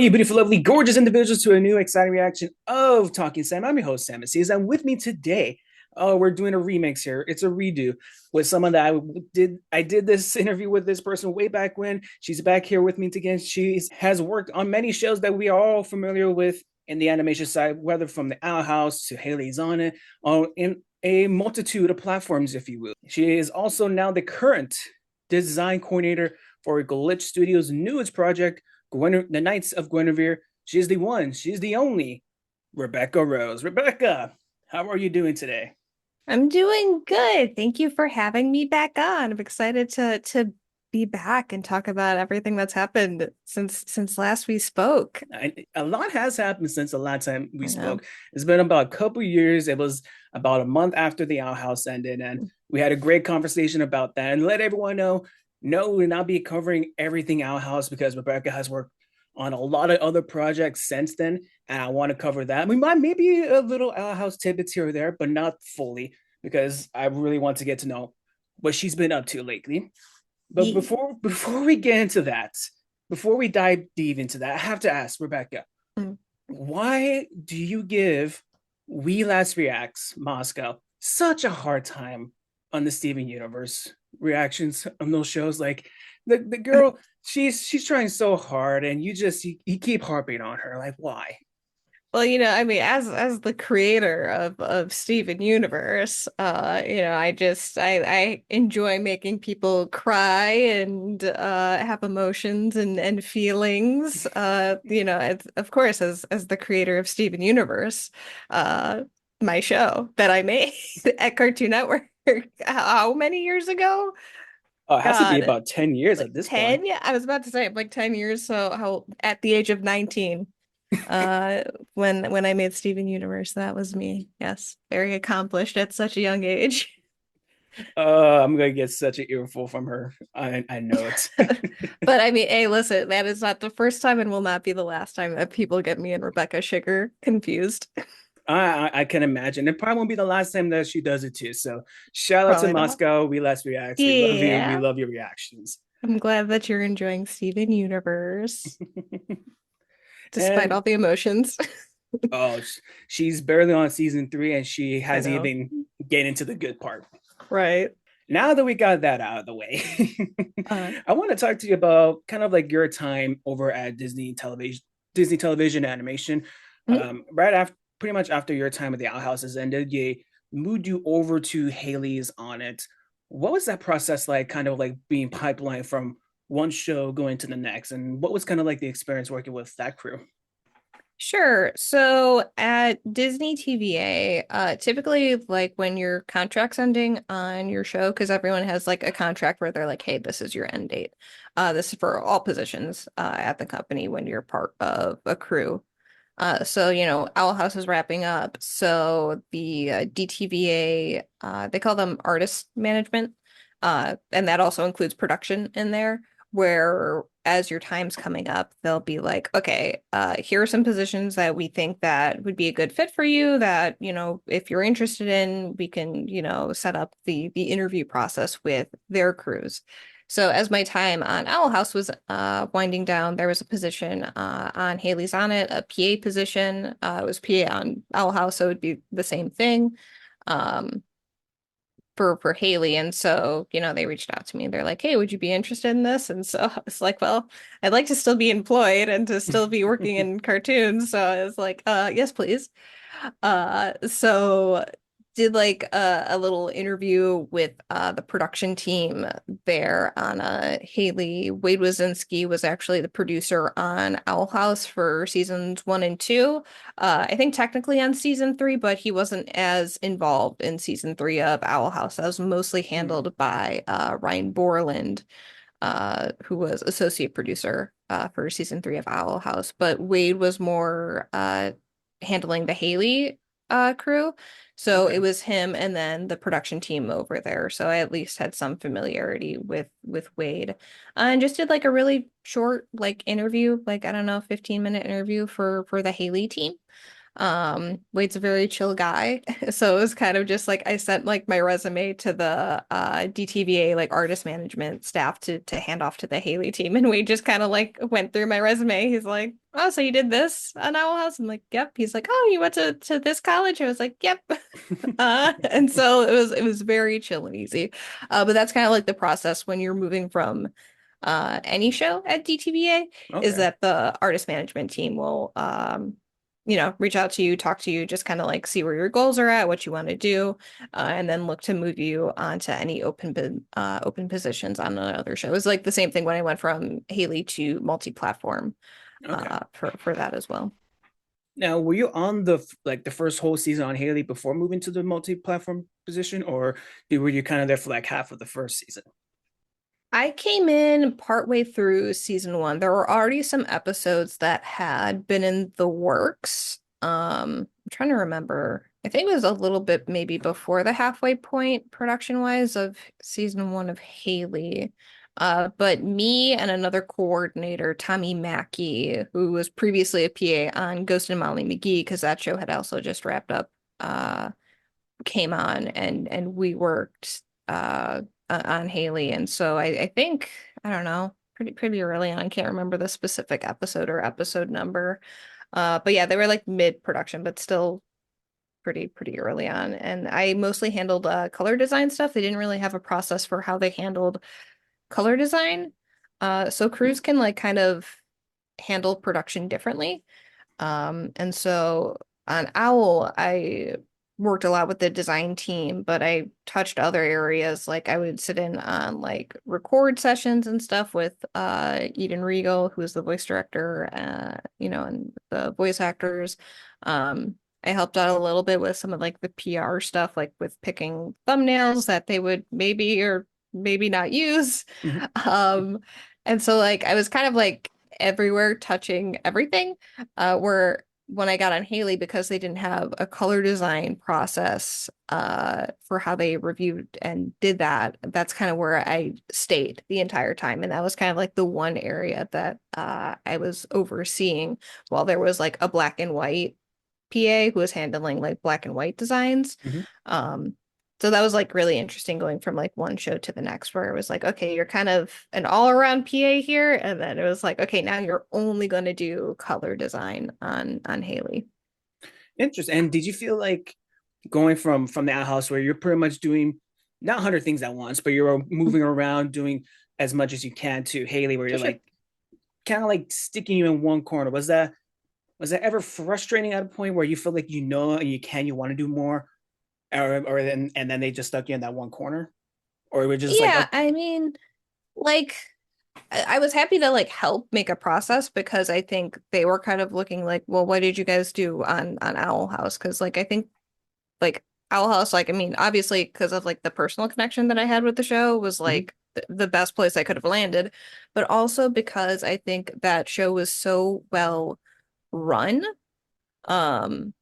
You beautiful, lovely, gorgeous individuals to a new exciting reaction of Talking Sam. I'm your host, Sam Aziz, and with me today, we're doing a remix here. It's a redo with someone that I did this interview with this person way back when. She's back here with me again. She has worked on many shows that we are all familiar with in the animation side, whether from the Owl House to Haley's on it, in a multitude of platforms, if you will. She is also now the current design coordinator for Glitch Studios' newest project, the Knights of Guinevere. She's the one, she's the only Rebecca Rose. Rebecca, how are you doing today? I'm doing good. Thank you for having me back on. I'm excited to be back and talk about everything that's happened since last we spoke. A lot has happened since the last time we I know. spoke. It's been about a couple years. It was about a month after the Owl House ended, and we had a great conversation about that. And let everyone know, no, we'll not be covering everything Owl House because Rebecca has worked on a lot of other projects since then, and I want to cover that. We might maybe a little Owl House tidbits here or there, but not fully because I really want to get to know what she's been up to lately. But Ye- before we get into that, before we dive deep into that, I have to ask Rebecca, mm. why do you give We Last Reacts Moscow such a hard time on the Steven Universe reactions on those shows? Like the girl, she's trying so hard, and you keep harping on her. Like why? Well, I mean, as the creator of Steven Universe, I enjoy making people cry and have emotions and feelings. Of course, as the creator of Steven Universe, uh, my show that I made at Cartoon Network, how many years ago? Oh, it has to be God, about 10 years like at this point. 10? Yeah, I was about to say like 10 years. So how at the age of 19 uh when I made Steven Universe, that was me. Yes, very accomplished at such a young age. I'm gonna get such an earful from her. I know it. But I mean, hey, listen, that is not the first time and will not be the last time that people get me and Rebecca Sugar confused. I can imagine. It probably won't be the last time that she does it too. So shout out to Probably not. Moscow. We last reacts. We love you. We Yeah. love your reactions. I'm glad that you're enjoying Steven Universe despite all And the emotions. oh, she's barely on season 3, and she I hasn't know. even get into the good part. Right. Now that we got that out of the way, Uh, I want to talk to you about kind of like your time over at Disney Television Animation. mm, Right after, pretty much after your time at the Owl House has ended, they moved you over to Haley's on it. What was that process like? Kind of like being pipeline from one show going to the next, and what was kind of like the experience working with that crew? Sure. So at Disney TVA, typically like when your contract's ending on your show, because everyone has like a contract where they're like, hey, this is your end date. This is for all positions at the company when you're part of a crew. Owl House is wrapping up. So the DTVA, they call them artist management. And that also includes production in there, where as your time's coming up, they'll be like, okay, here are some positions that we think that would be a good fit for you that, if you're interested in, we can, set up the interview process with their crews. So as my time on Owl House was winding down, there was a position on Haley's on it, a PA position. It was PA on Owl House, so it would be the same thing um, for Haley. And so, they reached out to me. They're like, "Hey, would you be interested in this?" And so I was like, "Well, I'd like to still be employed and to still be working in cartoons." So I was like, yes, please." So did like a little interview with the production team there on Haley. Wade Wazinski was actually the producer on Owl House for seasons 1 and 2. I think technically on season 3, but he wasn't as involved in season 3 of Owl House. That was mostly Hmm. handled by Ryan Borland, who was associate producer for season 3 of Owl House. But Wade was more handling the Haley crew. So it Okay. was him and then the production team over there. So I at least had some familiarity with Wade. And just did like a really short like interview, like I don't know, 15-minute interview for the Haley team. Wade's a very chill guy. So it was kind of just like I sent like my resume to the DTVA like artist management staff to hand off to the Haley team. And Wade just kind of like went through my resume. He's like, "Oh, so you did this on Owl House?" I'm like, "Yep." He's like, "Oh, you went to this college?" I was like, "Yep." And so it was very chill and easy. But that's kind of like the process when you're moving from any show at DTVA is Okay. that the artist management team will reach out to you, talk to you, just kind of like see where your goals are at, what you want to do, and then look to move you onto any open positions on another show. It was like the same thing when I went from Haley to multi-platform Okay. for that as well. Now, were you on the first whole season on Haley before moving to the multi-platform position, or were you kind of there for like half of the first season? I came in partway through season one. There were already some episodes that had been in the works. I'm trying to remember. I think it was a little bit maybe before the halfway point production-wise of season one of Haley. But me and another coordinator, Tommy Mackey, who was previously a PA on Ghost and Molly McGee, because that show had also just wrapped up, came on and we worked on Haley. And so I think, I don't know, pretty early on. I can't remember the specific episode or episode number. But yeah, they were like mid-production, but still pretty early on. And I mostly handled color design stuff. They didn't really have a process for how they handled color design. So crews can like kind of handle production differently. And so on Owl, I worked a lot with the design team, but I touched other areas. Like I would sit in on like record sessions and stuff with Eden Regal, who is the voice director, and the voice actors. I helped out a little bit with some of like the PR stuff, like with picking thumbnails that they would maybe or maybe not use. Mhm. Um, and so like I was kind of like everywhere touching everything. Where when I got on Haley, because they didn't have a color design process for how they reviewed and did that, that's kind of where I stayed the entire time. And that was kind of like the one area that I was overseeing while there was like a black and white PA who was handling like black and white designs. Mhm. Um, so that was like really interesting going from like one show to the next, where it was like, okay, you're kind of an all-around PA here, and then it was like, okay, now you're only going to do color design on Haley. Interesting. And did you feel like going from that house where you're pretty much doing not 100 things at once, but you're moving around doing as much as you can to Haley, where you're For sure. like kind of like sticking you in one corner? Was that ever frustrating at a point where you feel like and you want to do more, or then they just stuck you in that one corner, or we're just like, Yeah, oh, I mean, like I was happy to like help make a process because I think they were kind of looking like, well, what did you guys do on Owl House? Because like I think like Owl House, like I mean, obviously because of like the personal connection that I had with the show was mhm, like the best place I could have landed, but also because I think that show was so well run, um,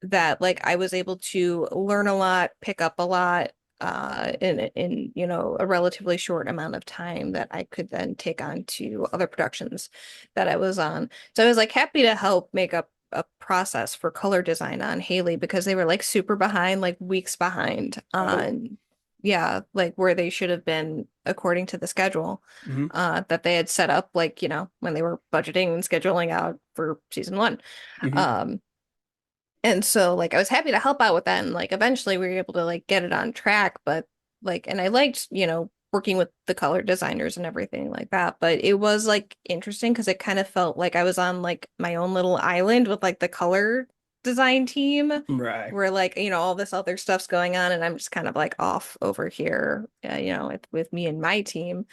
that like I was able to learn a lot, pick up a lot, in a relatively short amount of time that I could then take on to other productions that I was on. So I was like happy to help make up a process for color design on Haley because they were like super behind, like weeks behind oh, on, yeah, like where they should have been according to the schedule mhm, that they had set up, like, when they were budgeting and scheduling out for season one. mhm, Um, and so like I was happy to help out with that, and like eventually we were able to like get it on track, but like and I liked, working with the color designers and everything like that, but it was like interesting because it kind of felt like I was on like my own little island with like the color design team right. where like, all this other stuff's going on and I'm just kind of like off over here, with me and my team.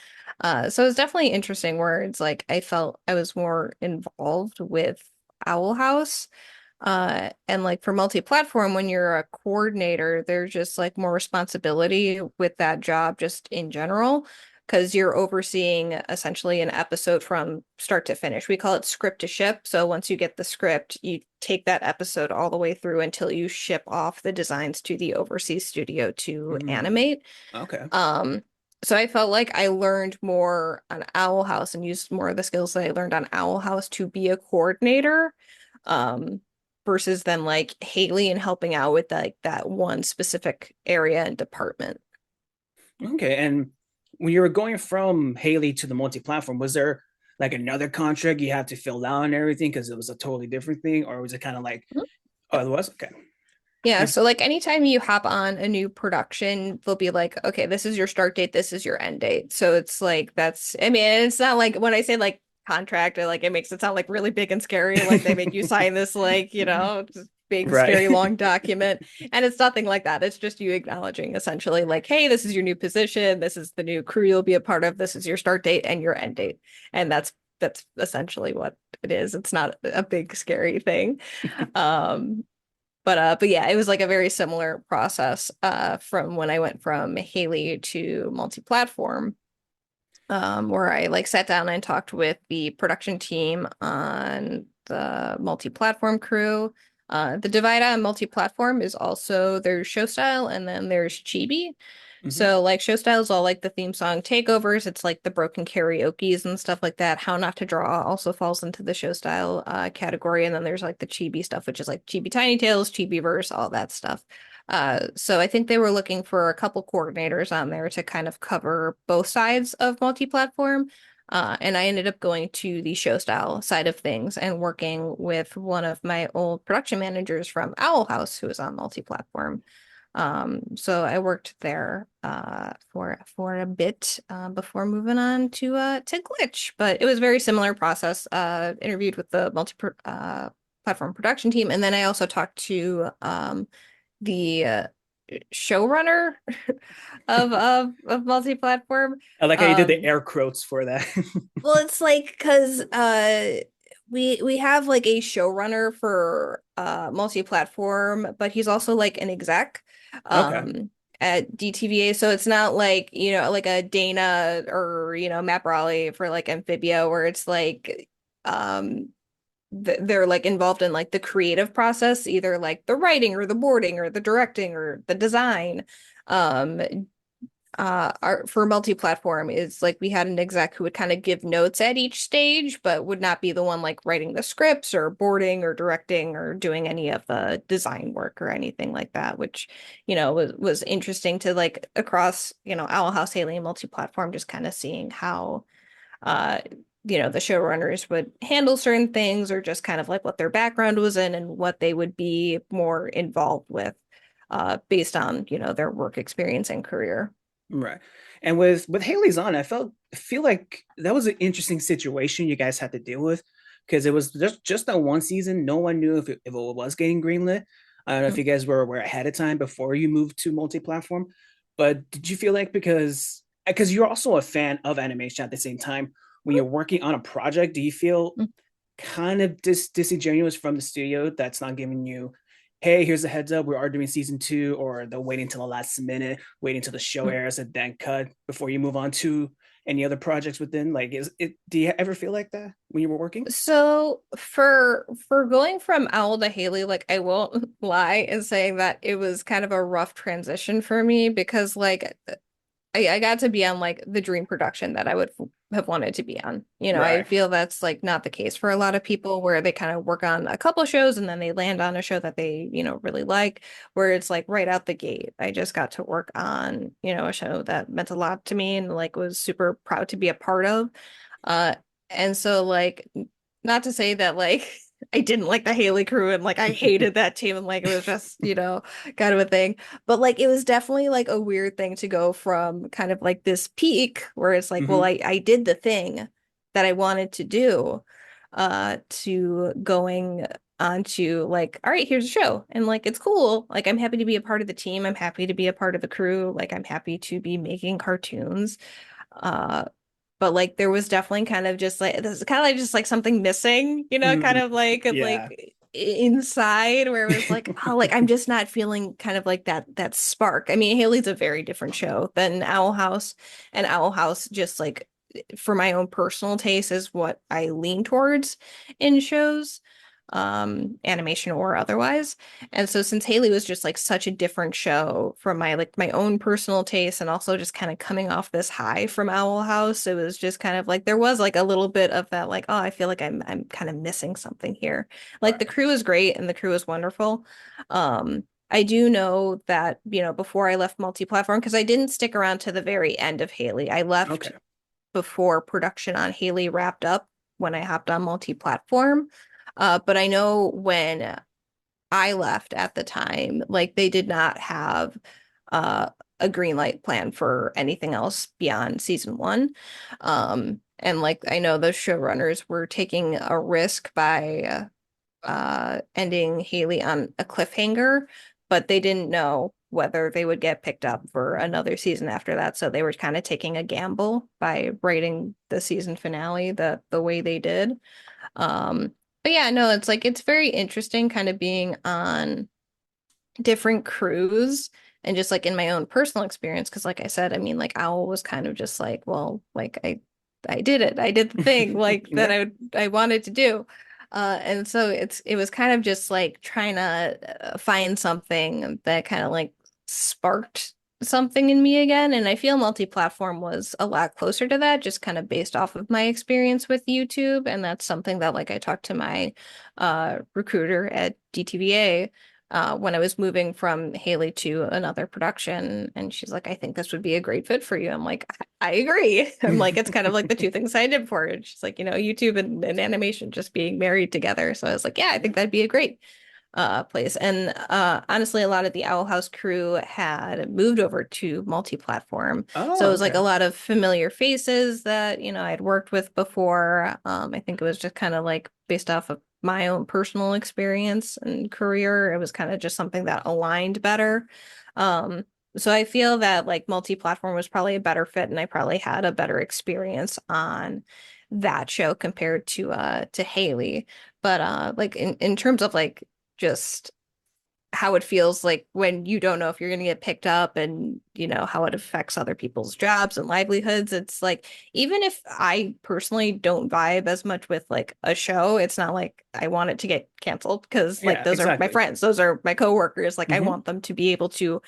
So it's definitely interesting where it's like I felt I was more involved with Owl House. And like for multi-platform, when you're a coordinator, there's just like more responsibility with that job just in general, because you're overseeing essentially an episode from start to finish. We call it script to ship. So once you get the script, you take that episode all the way through until you ship off the designs to the overseas studio to Mm, animate. okay. Um, so I felt like I learned more on Owl House and used more of the skills that I learned on Owl House to be a coordinator. Um, versus then like Haley and helping out with like that one specific area and department. Okay. And when you were going from Haley to the multi-platform, was there like another contract you had to fill out and everything because it was a totally different thing, or was it kind of like, Mhm. oh, it was okay? Yeah, And so like anytime you hop on a new production, they'll be like, okay, this is your start date, this is your end date. So it's like that's I mean, it's not like when I say like contract, like it makes it sound like really big and scary, like they make you sign this like, just big right, scary long document. And it's nothing like that. It's just you acknowledging essentially like, hey, this is your new position, this is the new crew you'll be a part of, this is your start date and your end date. And that's essentially what it is. It's not a big scary thing. Um but yeah, it was like a very similar process from when I went from Haley to multi-platform, where I like sat down and talked with the production team on the multi-platform crew. The divide on multi-platform is also there's show style and then there's chibi. hmm, So like show style is all like the theme song takeovers. It's like the broken karaoke's and stuff like that. How Not to Draw also falls into the show style category. And then there's like the chibi stuff, which is like chibi Tiny Tales, chibi verse, all that stuff. So I think they were looking for a couple coordinators on there to kind of cover both sides of multi-platform. And I ended up going to the show style side of things and working with one of my old production managers from Owl House, who was on multi-platform. So I worked there for a bit before moving on to Glitch, but it was a very similar process. Interviewed with the platform production team, and then I also talked to the showrunner of multi-platform. I like how you did the Um, air quotes for that. well, it's like because we have like a showrunner for multi-platform, but he's also like an exec Okay, at DTVA. So it's not like, like a Dana or Matt Brawley for like Amphibia where it's like they're like involved in like the creative process, either like the writing or the boarding or the directing or the design. Um our for multi-platform is like we had an exec who would kind of give notes at each stage, but would not be the one like writing the scripts or boarding or directing or doing any of the design work or anything like that, which was interesting to like across Owl House, Haley, and multi-platform, just kind of seeing how uh the showrunners would handle certain things or just kind of like what their background was in and what they would be more involved with based on their work experience and career. right. And with Haley's on, feel like that was an interesting situation you guys had to deal with because it was just that one season. No one knew if it was getting greenlit. I don't know if you guys were aware ahead of time before you moved to multi-platform, but did you feel like because you're also a fan of animation at the same time when you're working on a project, do you feel kind of disingenuous from the studio that's not giving you, hey, here's a heads up, we are doing season two, or they're waiting until the last minute, waiting until the show airs and then cut before you move on to any other projects within? Like, is it? Do you ever feel like that when you were working? So for going from Owl to Haley, like I won't lie in saying that it was kind of a rough transition for me because like I got to be on like the dream production that I would have wanted to be on. I Right. feel that's like not the case for a lot of people where they kind of work on a couple shows and then they land on a show that they, really like, where it's like right out the gate. I just got to work on, a show that meant a lot to me and like was super proud to be a part of. Uh, and so like not to say that like I didn't like the Haley crew and like I hated that team and like it was just, kind of a thing. But like it was definitely like a weird thing to go from kind of like this peak where it's like, well, Mm-hmm. I did the thing that I wanted to do, to going on to like, all right, here's a show. And like it's cool. Like I'm happy to be a part of the team. I'm happy to be a part of the crew. Like I'm happy to be making cartoons. Uh but like there was definitely kind of just like this kind of like just like something missing, kind Mm-hmm. of like Yeah. inside where it was like, oh, like I'm just not feeling kind of like that spark. I mean, Haley's a very different show than Owl House, and Owl House just like for my own personal taste is what I lean towards in shows. animation or otherwise. And so since Haley was just like such a different show from my own personal taste and also just kind of coming off this high from Owl House, it was just kind of like there was like a little bit of that like, oh, I feel like I'm kind of missing something here. Like the Right. crew is great and the crew is wonderful. I do know that, before I left multi-platform, because I didn't stick around to the very end of Haley. I left Okay. before production on Haley wrapped up when I hopped on multi-platform. But I know when I left at the time, like they did not have a green light plan for anything else beyond season one. And like I know the showrunners were taking a risk by ending Haley on a cliffhanger, but they didn't know whether they would get picked up for another season after that. So they were kind of taking a gamble by writing the season finale the way they did. Um, but yeah, no, it's like it's very interesting kind of being on different crews and just like in my own personal experience, because like I said, I mean, like Owl was kind of just like, well, like I did it. I did the thing like that Yeah. I wanted to do. And so it was kind of just like trying to find something that kind of like sparked something in me again. And I feel multi-platform was a lot closer to that, just kind of based off of my experience with YouTube. And that's something that like I talked to my recruiter at DTVA when I was moving from Haley to another production. And she's like, I think this would be a great fit for you. I'm like, I agree. I'm like, it's kind of like the two things I did for it. She's like, YouTube and animation just being married together. So I was like, yeah, I think that'd be a great place. And honestly, a lot of the Owl House crew had moved over to multi-platform. So it Oh, was like okay. a lot of familiar faces that, I'd worked with before. I think it was just kind of like based off of my own personal experience and career. It was kind of just something that aligned better. Um, so I feel that like multi-platform was probably a better fit and I probably had a better experience on that show compared to Haley. But like in terms of like just how it feels like when you don't know if you're going to get picked up and how it affects other people's jobs and livelihoods. It's like even if I personally don't vibe as much with like a show, it's not like I want it to get canceled because like Yeah, those are my exactly. friends, those are my coworkers. Like I Hmm. want them to be able to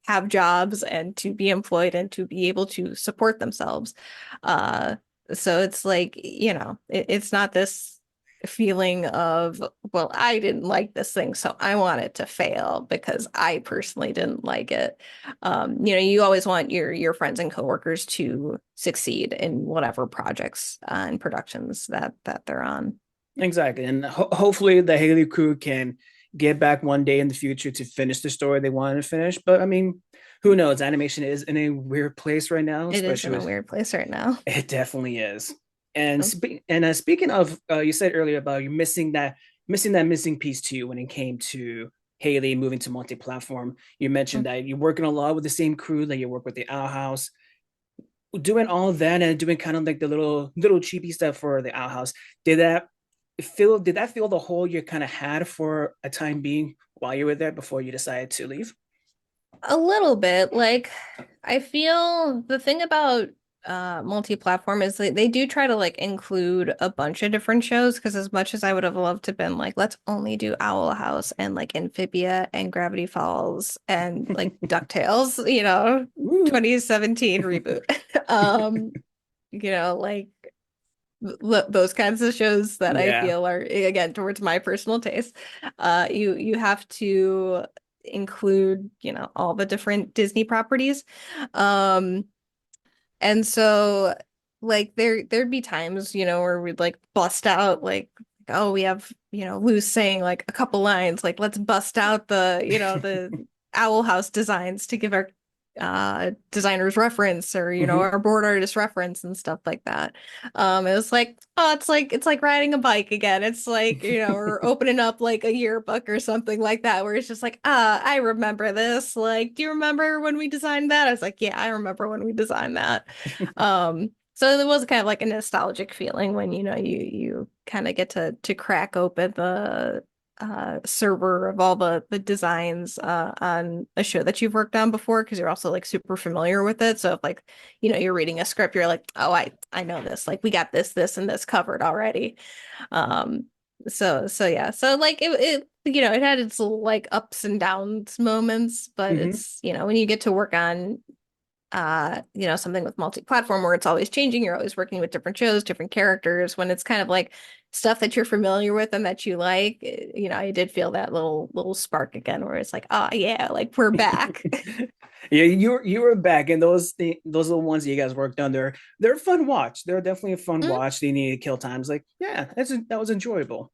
have jobs and to be employed and to be able to support themselves. Uh, so it's like, it's not this feeling of, well, I didn't like this thing, so I want it to fail because I personally didn't like it. You always want your friends and coworkers to succeed in whatever projects and productions that they're on. Exactly. And hopefully the Haley crew can get back one day in the future to finish the story they wanted to finish. But I mean, who knows? Animation is in a weird place right now, It is in especially a with weird place right now. it definitely is. And speaking of, you said earlier about you missing that missing piece too when it came to Haley moving to multi-platform. You mentioned that you're working a lot with the same crew that you work with the Owl House, doing all of that and doing kind of like the little cheapy stuff for the Owl House. Did that did that feel the hole you kind of had for a time being while you were there before you decided to leave? A little bit. Like I feel the thing about multi-platform is they do try to like include a bunch of different shows because as much as I would have loved to been like let's only do Owl House and like Amphibia and Gravity Falls and like DuckTales, Ooh. 2017 reboot. Um, like those kinds of shows that I Yeah, feel are again towards my personal taste. You have to include, all the different Disney properties. Um, and so like there'd be times, where we'd like bust out like, oh, we have, Lou saying like a couple lines, like let's bust out the Owl House designs to give our designers reference or hmm, our board artist reference and stuff like that. It was like, oh, it's like riding a bike again. It's like, we're opening up like a yearbook or something like that, where it's just like, I remember this. Like, do you remember when we designed that? I was like, yeah, I remember when we designed that. So there was kind of like a nostalgic feeling when, you kind of get to crack open the server of all the designs on a show that you've worked on before because you're also like super familiar with it. So if like, you're reading a script, you're like, oh, I know this. Like we got this and this covered already. Um, So yeah. So like it had its little like ups and downs moments, but Hmm. it's, when you get to work on something with multi-platform where it's always changing, you're always working with different shows, different characters, when it's kind of like stuff that you're familiar with and that you like, I did feel that little spark again where it's like, oh yeah, like we're back. Yeah, you were back, and those are the ones that you guys worked on. They're a fun watch. They're definitely a fun watch. They needed kill times. Like, yeah, that was enjoyable.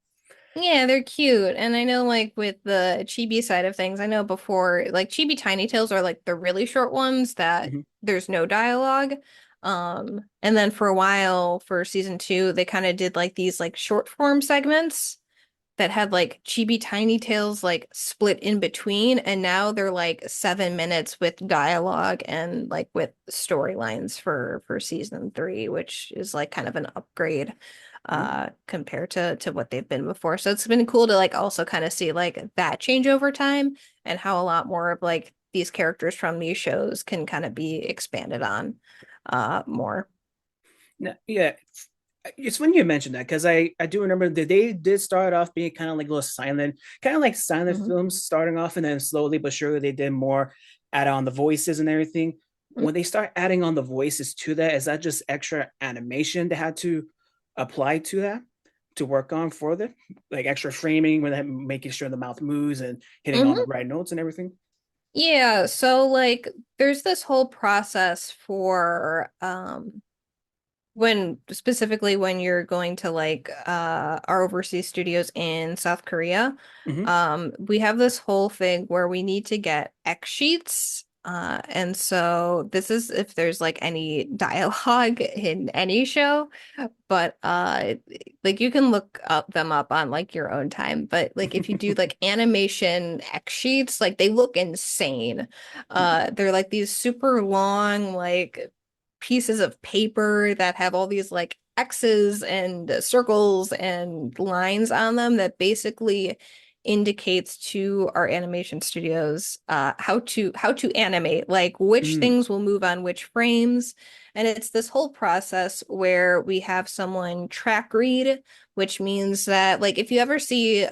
Yeah, they're cute. And I know like with the chibi side of things, I know before like chibi tiny tales are like the really short ones that Hmm. there's no dialogue. And then for a while for season two, they kind of did like these like short form segments that had like chibi tiny tales like split in between, and now they're like 7 minutes with dialogue and like with storylines for season three, which is like kind of an upgrade compared to what they've been before. So it's been cool to like also kind of see like that change over time and how a lot more of like these characters from these shows can kind of be expanded on more. Yeah, it's when you mentioned that because I do remember that they did start off being kind of like little silent, kind of like silent Mhm. films starting off, and then slowly but surely they did more add on the voices and everything. When they start adding on the voices to that, is that just extra animation they had to apply to that to work on for them, like extra framing when that making sure the mouth moves and hitting all the Mhm. right notes and everything? Yeah, so like there's this whole process for when specifically when you're going to like our overseas studios in South Korea. Hmm. We have this whole thing where we need to get X sheets. And so this is if there's like any dialogue in any show, but like you can look them up on like your own time, but like if you do like animation X sheets, like they look insane. They're like these super long like pieces of paper that have all these like X's and circles and lines on them that basically indicates to our animation studios how to animate, like which Mm. things will move on which frames. And it's this whole process where we have someone track read, which means that like if you ever see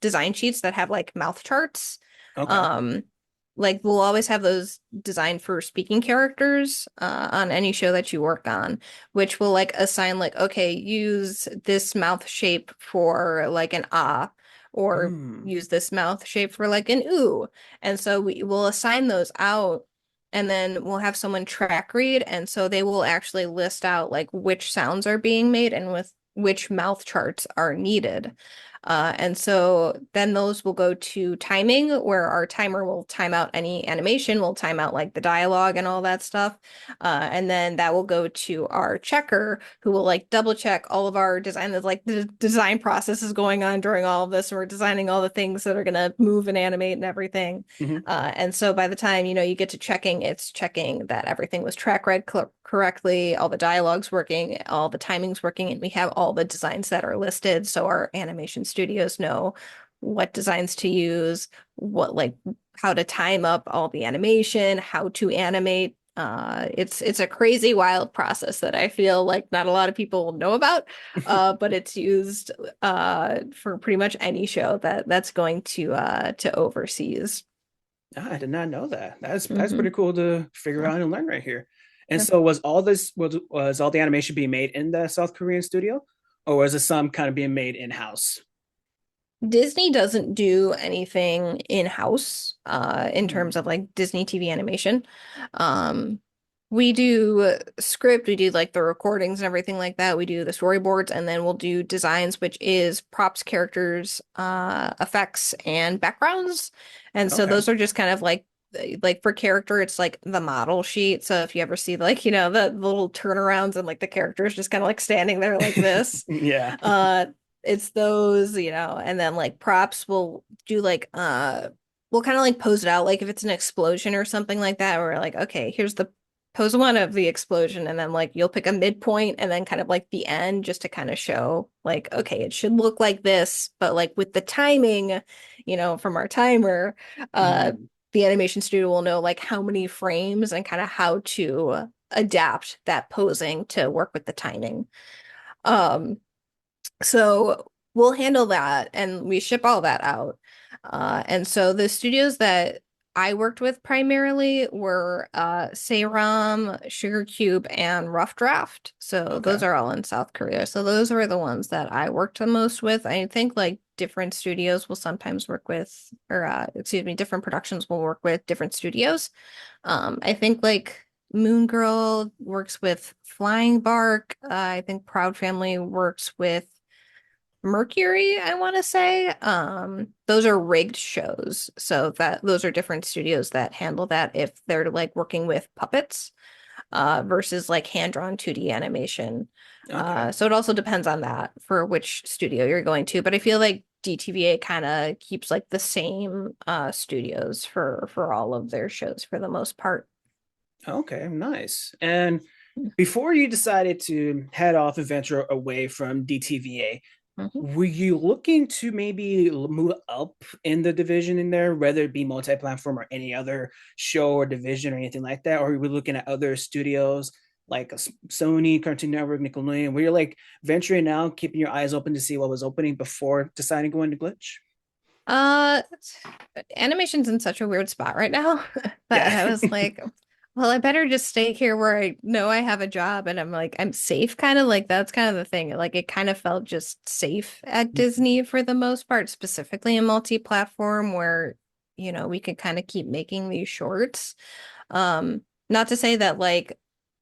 design sheets that have like mouth charts, Okay. um like we'll always have those designed for speaking characters on any show that you work on, which will like assign like, okay, use this mouth shape for like an ah, or Mm. use this mouth shape for like an ooh. And so we will assign those out, and then we'll have someone track read, and so they will actually list out like which sounds are being made and with which mouth charts are needed. And so then those will go to timing, where our timer will time out any animation, will time out like the dialogue and all that stuff. And then that will go to our checker, who will like double check all of our design. That's like the design process is going on during all of this. We're designing all the things that are going to move and animate and everything. Hmm. And so by the time, you get to checking, it's checking that everything was track read correctly, all the dialogue's working, all the timing's working, and we have all the designs that are listed. So our animation studios know what designs to use, what like how to time up all the animation, how to animate. It's a crazy wild process that I feel like not a lot of people know about, but it's used for pretty much any show that's going to overseas. I did not know that. That's Hmm. pretty cool to figure out and learn right here. And so was all the animation being made in the South Korean studio, or was it some kind of being made in-house? Disney doesn't do anything in-house in terms Hmm. of like Disney TV animation. Um, we do script, we do like the recordings and everything like that. We do the storyboards, and then we'll do designs, which is props, characters, effects, and backgrounds. And so Okay. those are just kind of like for character, it's like the model sheet. So if you ever see like, the little turnarounds and like the characters just kind of like standing there like this, Yeah. uh, it's those, and then like props will do like we'll kind of like pose it out like if it's an explosion or something like that, we're like, okay, here's the pose one of the explosion, and then like you'll pick a midpoint and then kind of like the end just to kind of show like, okay, it should look like this, but like with the timing, from our timer, uh Mm. the animation studio will know like how many frames and kind of how to adapt that posing to work with the timing. Um so we'll handle that and we ship all that out. And so the studios that I worked with primarily were Seiram, Sugar Cube, and Rough Draft. So those Okay. are all in South Korea. So those were the ones that I worked the most with. I think like different studios will sometimes work with, or excuse me, different productions will work with different studios. I think like Moon Girl works with Flying Bark. I think Proud Family works with Mercury, I want to say. Those are rigged shows. So that those are different studios that handle that if they're like working with puppets versus like hand-drawn 2D animation. Okay. So it also depends on that for which studio you're going to. But I feel like DTVA kind of keeps like the same studios for all of their shows for the most part. Okay, nice. And before you decided to head off and venture away from DTVA, Mhm. were you looking to maybe move up in the division in there, whether it be multi-platform or any other show or division or anything like that? Or were you looking at other studios like Sony, Cartoon Network, Nickelodeon? Were you like venturing out, keeping your eyes open to see what was opening before deciding to go into Glitch? Uh, Animation's in such a weird spot right now that Yeah. I was like, well, I better just stay here where I know I have a job and I'm like, I'm safe, kind of like that's kind of the thing. Like it kind of felt just safe at Disney for the most part, specifically in multi-platform where, we could kind of keep making these shorts. Not to say that like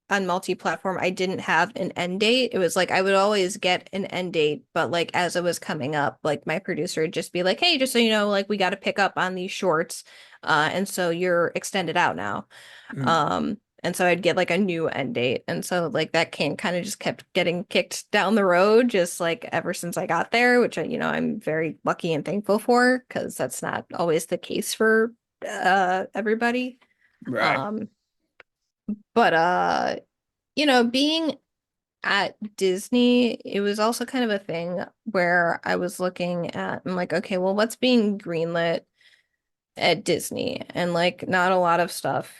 on multi-platform, I didn't have an end date. It was like I would always get an end date, but like as it was coming up, like my producer would just be like, "Hey, just so you know, like we got to pick up on these shorts, and so you're extended out now." Mm, And so I'd get like a new end date, and so like that can kind of just kept getting kicked down the road, just like ever since I got there, which I'm very lucky and thankful for because that's not always the case for everybody. right. Um, but being at Disney, it was also kind of a thing where I was looking at, I'm like, okay, well, what's being greenlit at Disney? And like, not a lot of stuff,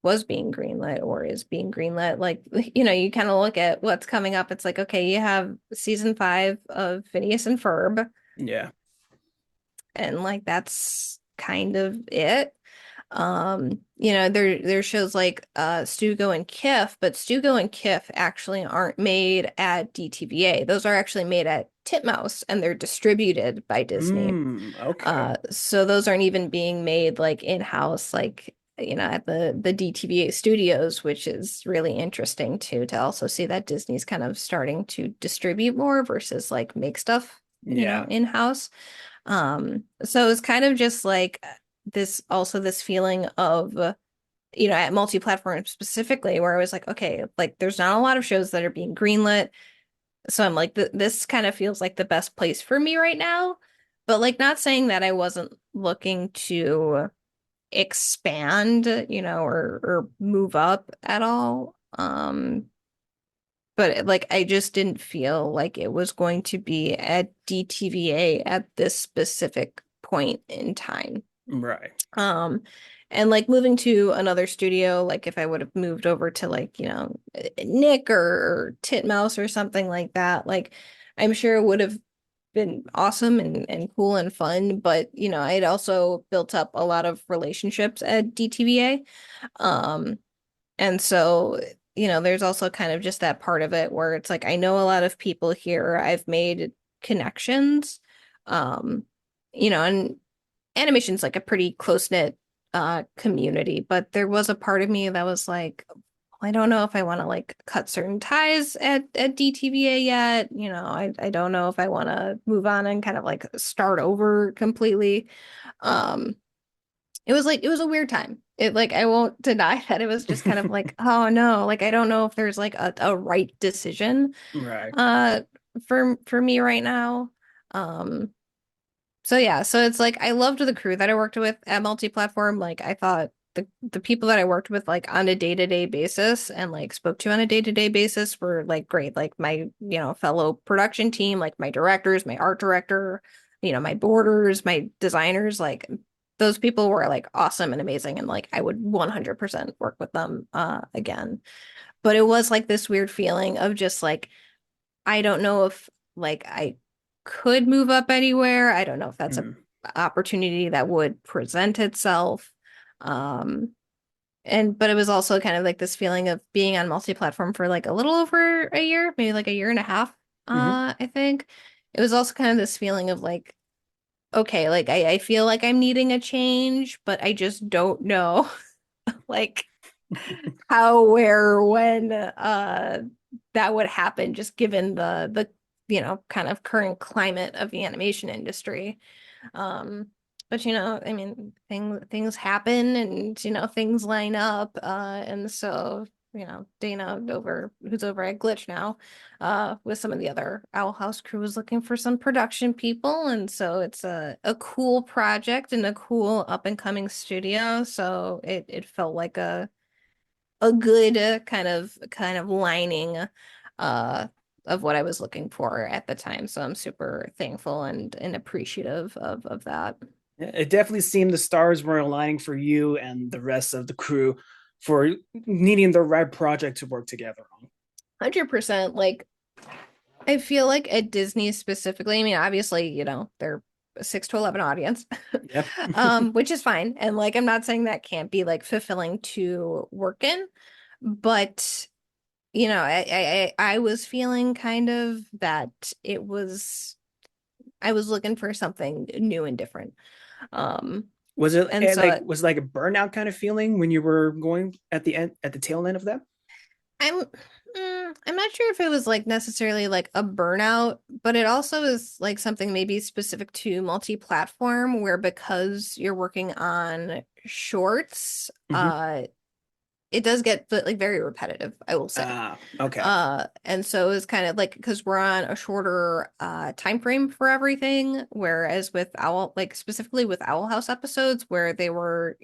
was being greenlit or is being greenlit. Like, you kind of look at what's coming up. It's like, okay, you have season 5 of Phineas and Ferb, Yeah. and like, that's kind of it. There's shows like Stugo and Kif, but Stugo and Kif actually aren't made at DTVA. Those are actually made at Titmouse and they're distributed by Disney. Okay. So those aren't even being made like in-house, like at the DTVA studios, which is really interesting too, to also see that Disney's kind of starting to distribute more versus like make stuff, Yeah. in-house. So it's kind of just like this feeling of, at multi-platform specifically, where I was like, okay, like there's not a lot of shows that are being greenlit. So I'm like, this kind of feels like the best place for me right now. But like, not saying that I wasn't looking to expand, or move up at all. But like, I just didn't feel like it was going to be at DTVA at this specific point in time. Right. Um, and like moving to another studio, like if I would have moved over to like, Nick or Titmouse or something like that, like I'm sure it would have been awesome and cool and fun. But, I'd also built up a lot of relationships at DTVA. And so, there's also kind of just that part of it where it's like I know a lot of people here. I've made connections. Um, and animation's like a pretty close-knit community, but there was a part of me that was like, I don't know if I want to like cut certain ties at DTVA yet. I don't know if I want to move on and kind of like start over completely. Um, it was a weird time. It like I won't deny that it was just kind of like, oh no, like I don't know if there's like a right decision Right. uh for me right now. Um so yeah, so it's like I loved the crew that I worked with at multi-platform. Like I thought the people that I worked with like on a day-to-day basis and like spoke to on a day-to-day basis were like great. Like my, fellow production team, like my directors, my art director, my boarders, my designers, like those people were like awesome and amazing and like I would 100% work with them again. But it was like this weird feeling of just like I don't know if like could move up anywhere. I don't know if that's a Mm-hmm. opportunity that would present itself. Um, and but it was also kind of like this feeling of being on multi-platform for like a little over a year, maybe like a year and a half, Mm-hmm. I think. It was also kind of this feeling of like, okay, like I feel like I'm needing a change, but I just don't know like how, where, when that would happen, just given the kind of current climate of the animation industry. Um, but I mean, things happen and things line up. And so, Dana who's over at Glitch now, with some of the other Owl House crew is looking for some production people. And so it's a cool project and a cool up and coming studio. So it felt like a good kind of lining uh of what I was looking for at the time. So I'm super thankful and appreciative of that. It definitely seemed the stars were aligning for you and the rest of the crew for needing the right project to work together on. 100%. Like I feel like at Disney specifically, I mean, obviously, they're a 6 to 11 audience, Yeah. which is fine. And like I'm not saying that can't be like fulfilling to work in, but I was feeling kind of that it was I was looking for something new and different. Um, Was it and so was it like a burnout kind of feeling when you were going at the end at the tail end of that? I'm I'm not sure if it was like necessarily like a burnout, but it also is like something maybe specific to multi-platform where because you're working on shorts, Mm-hmm. it does get like very repetitive, I will say. Okay. And so it's kind of like because we're on a shorter time frame for everything, whereas with Owl, like specifically with Owl House episodes where they were,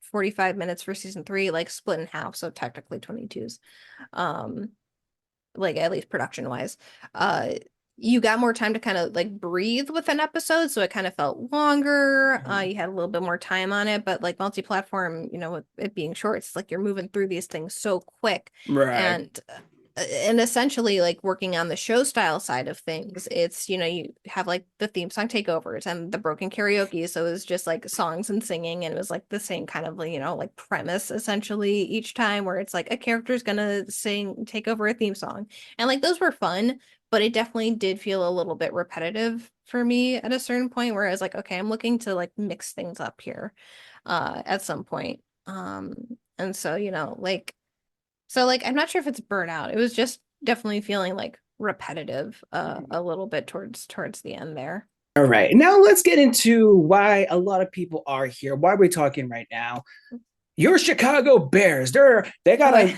45 minutes for season 3, like split in half, so technically 22s. Um, like at least production wise. Uh you got more time to kind of like breathe with an episode, so it kind of felt longer. Mhm. You had a little bit more time on it, but like multi-platform, with it being short, it's like you're moving through these things so quick. Right. And essentially like working on the show style side of things, it's you have like the theme song takeovers and the broken karaoke, so it was just like songs and singing, and it was like the same kind of like premise essentially each time, where it's like a character's gonna take over a theme song, and like those were fun, but it definitely did feel a little bit repetitive for me at a certain point, where I was like, okay, I'm looking to like mix things up here at some point. And so like I'm not sure if it's burnout. It was just definitely feeling like repetitive Mhm. a little bit towards the end there. All right. Now let's get into why a lot of people are here. Why we're talking right now. Your Chicago Bears. They got Okay.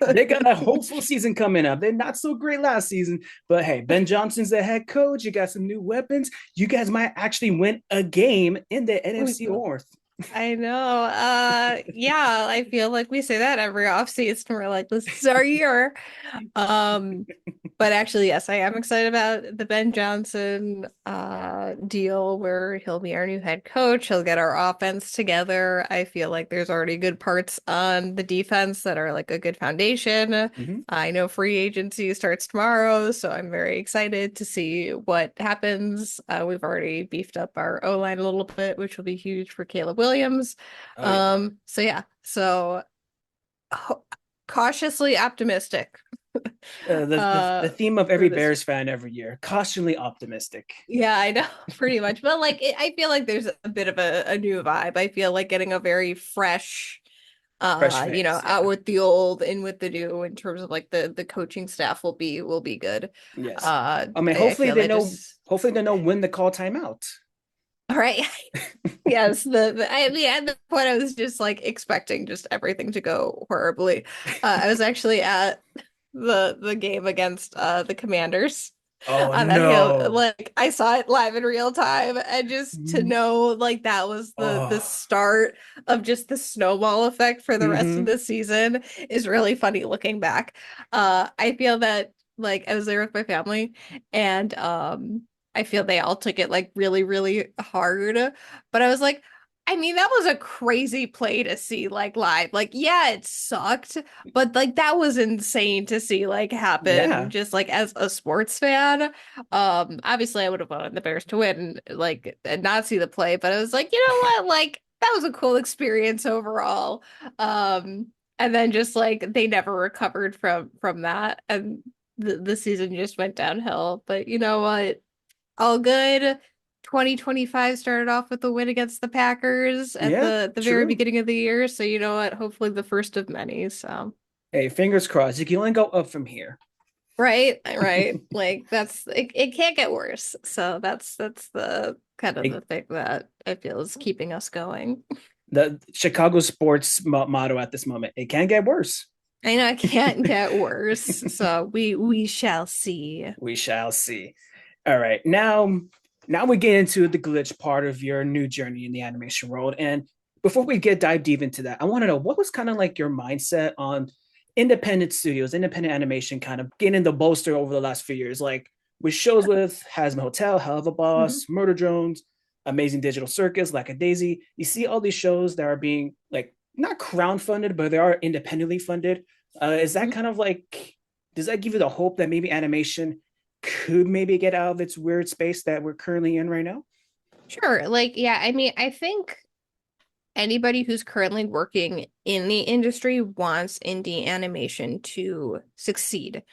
a they got a hopeful season coming up. They're not so great last season, but hey, Ben Johnson's the head coach. You got some new weapons. You guys might actually win a game in the NFC North. I know. Yeah, I feel like we say that every off season. We're like, this is our year. Um, but actually, yes, I am excited about the Ben Johnson deal where he'll be our new head coach. He'll get our offense together. I feel like there's already good parts on the defense that are like a good foundation. Mhm. I know free agency starts tomorrow, so I'm very excited to see what happens. We've already beefed up our O-line a little bit, which will be huge for Caleb Williams. Oh yeah. So yeah, so ho cautiously optimistic The theme of for every this. Bears fan every year, cautiously optimistic. Yeah, I know, pretty much. But like, I feel like there's a bit of a new vibe. I feel like getting a very fresh, Fresh face, out yeah. with the old, in with the new, in terms of like the coaching staff will be good. Yes. I mean, I feel that just hopefully they know when to call timeout. all right. Yes, I mean, at the point I was just like expecting just everything to go horribly. I was actually at the game against the Commanders Oh on that hill. no. Like I saw it live in real time, and just to Mhm. know like that was the Oh. start of just the snowball effect for the rest of Hmm. the season is really funny looking back. I feel that like I was there with my family, and I feel they all took it like really, really hard. But I was like, I mean, that was a crazy play to see like live. Like, yeah, it sucked, but like that was insane to see like happen Yeah, just like as a sports fan. Obviously I would have wanted the Bears to win, like and not see the play, but I was like, you know what? Like that was a cool experience overall. Um, and then just like they never recovered from that and the season just went downhill. But you know what? All good. 2025 started off with a win against the Packers at yeah, the very true. beginning of the year. So you know what? Hopefully the first of many. So Hey, fingers crossed. You can only go up from here. right. Like it can't get worse. So that's the kind of the It, thing that I feel is keeping us going. the Chicago sports motto at this moment: it can't get worse. I know it can't get worse. So we shall see. We shall see. All right, now we get into the glitch part of your new journey in the animation world. And before we get dive deep into that, I want to know what was kind of like your mindset on independent studios, independent animation, kind of getting the bolster over the last few years, like with shows with Hazma Hotel, Hell of a Mhm. Boss, Murder Drones, Amazing Digital Circus, Like a Daisy. You see all these shows that are being like not crowdfunded, but they are independently funded. Is that Mhm. kind of like, does that give you the hope that maybe animation could maybe get out of its weird space that we're currently in right now? Sure. Like, yeah, I mean, I think anybody who's currently working in the industry wants indie animation to succeed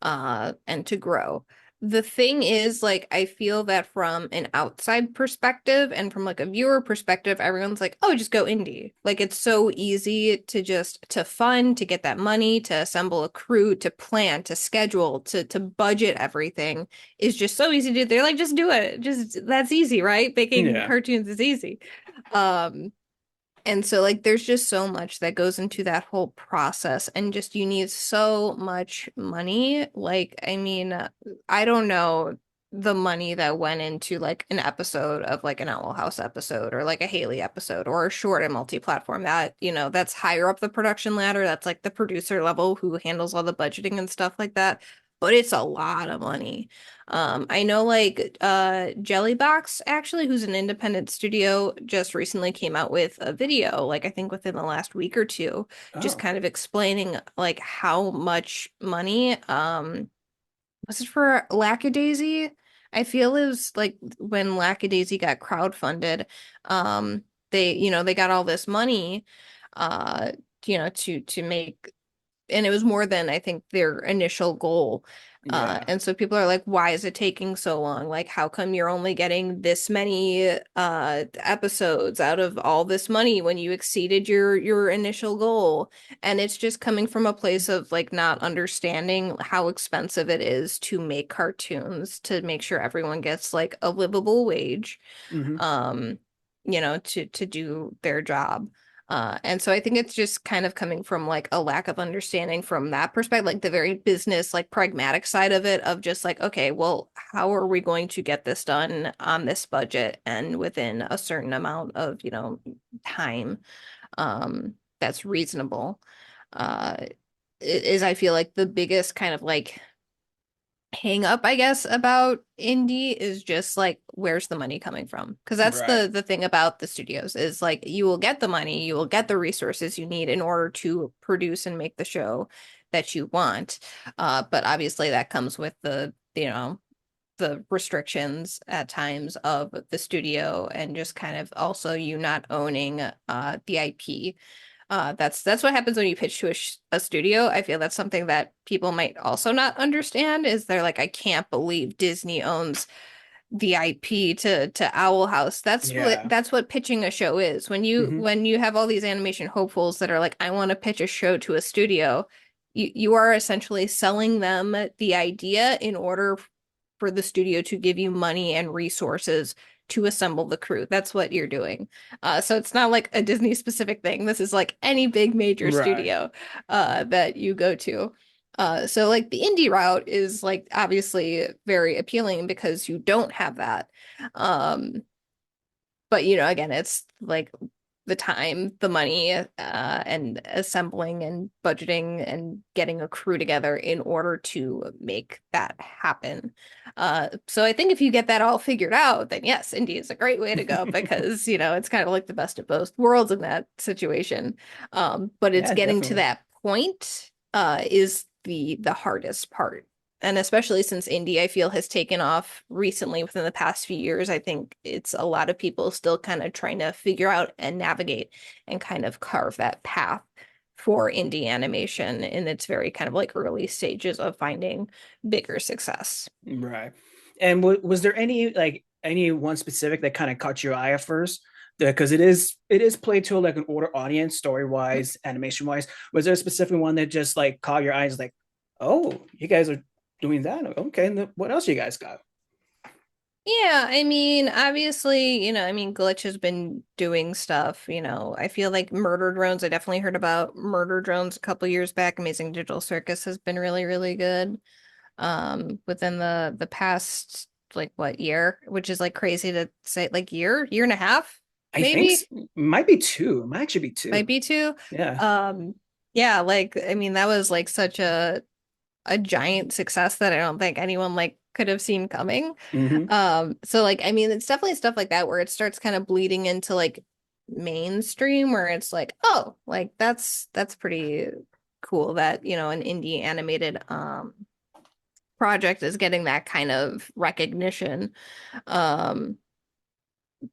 and to grow. The thing is, like, I feel that from an outside perspective and from like a viewer perspective, everyone's like, oh, just go indie. Like it's so easy to just to fund, to get that money, to assemble a crew, to plan, to schedule, to budget everything is just so easy to do. They're like, just do it. Just that's easy, right? Making Yeah. cartoons is easy. Um, and so like there's just so much that goes into that whole process and just you need so much money. Like I mean, I don't know the money that went into like an episode of like an Owl House episode or like a Haley episode or a short and multi-platform that, you know, that's higher up the production ladder. That's like the producer level who handles all the budgeting and stuff like that. But it's a lot of money. I know like Jellybox actually, who's an independent studio, just recently came out with a video, like I think within the last week or two, just Oh. kind of explaining like how much money was it for Lackadaisy? I feel it was like when Lackadaisy got crowdfunded, they, you know, they got all this money uh, you know, to make and it was more than I think their initial goal. Yeah. And so people are like, why is it taking so long? Like, how come you're only getting this many episodes out of all this money when you exceeded your initial goal? And it's just coming from a place of like not understanding how expensive it is to make cartoons to make sure everyone gets like a livable wage. Hmm. Um, you know, to do their job. And so I think it's just kind of coming from like a lack of understanding from that perspective, like the very business, like pragmatic side of it, of just like, okay, well, how are we going to get this done on this budget and within a certain amount of, you know, time that's reasonable. Is I feel like the biggest kind of like hang up, I guess, about indie is just like where's the money coming from? Because that's Right. the thing about the studios is like you will get the money, you will get the resources you need in order to produce and make the show that you want. But obviously that comes with the, you know, the restrictions at times of the studio and just kind of also you not owning the IP. That's what happens when you pitch to a studio. I feel that's something that people might also not understand is they're like, I can't believe Disney owns the IP to Owl House. Yeah. That's what pitching a show is. Hmm. When you have all these animation hopefuls that are like, I want to pitch a show to a studio, you are essentially selling them the idea in order for the studio to give you money and resources to assemble the crew. That's what you're doing. So it's not like a Disney specific thing. This is like any big major Right. studio that you go to. So like the indie route is like obviously very appealing because you don't have that. Um, but you know, again, it's like the time, the money, and assembling and budgeting and getting a crew together in order to make that happen. So I think if you get that all figured out, then yes, India is a great way to go because, it's kind of like the best of both worlds in that situation. But it's Yeah, getting to definitely. that point, is the hardest part. And especially since indie, I feel, has taken off recently within the past few years, I think it's a lot of people still kind of trying to figure out and navigate and kind of carve that path for indie animation in its very kind of like early stages of finding bigger success. Right. And was there any one specific that kind of caught your eye at first? Because it is played to like an older audience, story wise, animation wise. Was there a specific one that just like caught your eyes, like, oh, you guys are doing that? Okay, and what else you guys got? Yeah, I mean, obviously, Glitch has been doing stuff, I feel like Murder Drones, I definitely heard about Murder Drones a couple years back. Amazing Digital Circus has been really, really good. Within the past like what year, which is like crazy to say, like year and a half, I think maybe, might be two. Might actually be might two. be two. Yeah. Um, yeah, like I mean, that was like such a giant success that I don't think anyone like could have seen coming. Hmm. So like I mean it's definitely stuff like that where it starts kind of bleeding into like mainstream where it's like, oh, like that's pretty cool that, an indie animated project is getting that kind of recognition. Um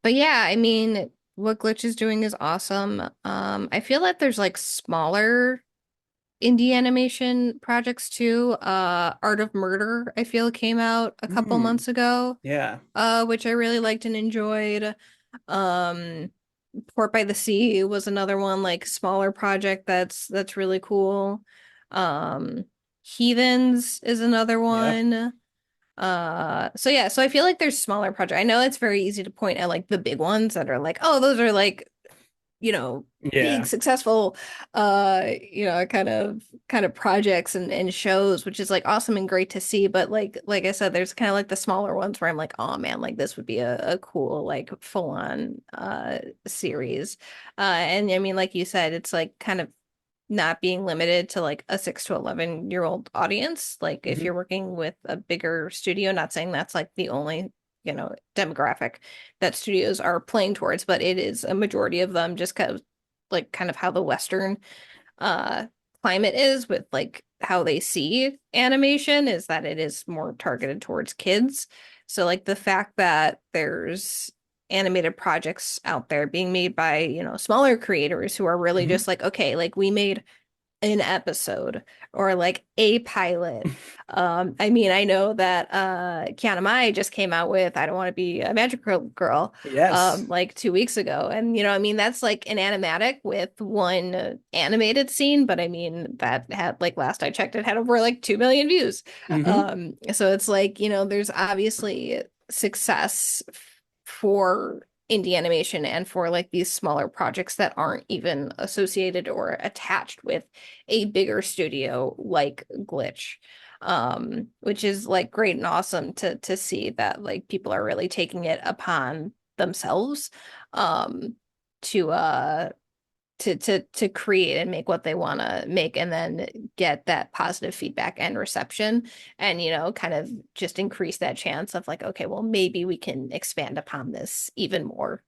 but yeah, I mean what Glitch is doing is awesome. I feel like there's like smaller indie animation projects too. Art of Murder, I feel, came out a couple Mm, months ago, yeah. which I really liked and enjoyed. Um, Port by the Sea was another one, like smaller project that's really cool. Um, Heathens is another Yep. one. So yeah, so I feel like there's smaller projects. I know it's very easy to point at like the big ones that are like, oh, those are like big Yeah. successful kind of projects and shows, which is like awesome and great to see. But like I said, there's kind of like the smaller ones where I'm like, oh man, like this would be a cool like full on series. And I mean, like you said, it's like kind of not being limited to like a 6 to 11-year-old audience. Like if Hmm. you're working with a bigger studio, not saying that's like the only, demographic that studios are playing towards, but it is a majority of them just kind of like kind of how the Western uh climate is with like how they see animation is that it is more targeted towards kids. So like the fact that there's animated projects out there being made by, smaller creators who are really Hmm. just like, okay, like we made an episode or like a pilot. I mean, I know that Kiana Mai just came out with I Don't Want to Be a Girl Yes. like 2 weeks ago. And I mean that's like an animatic with one animated scene, but I mean that had like last I checked it had over like 2 million views. Hmm. So it's like, there's obviously success for indie animation and for like these smaller projects that aren't even associated or attached with a bigger studio like Glitch. Which is like great and awesome to see that like people are really taking it upon themselves um to to create and make what they want to make and then get that positive feedback and reception and kind of just increase that chance of like, okay, well maybe we can expand upon this even more.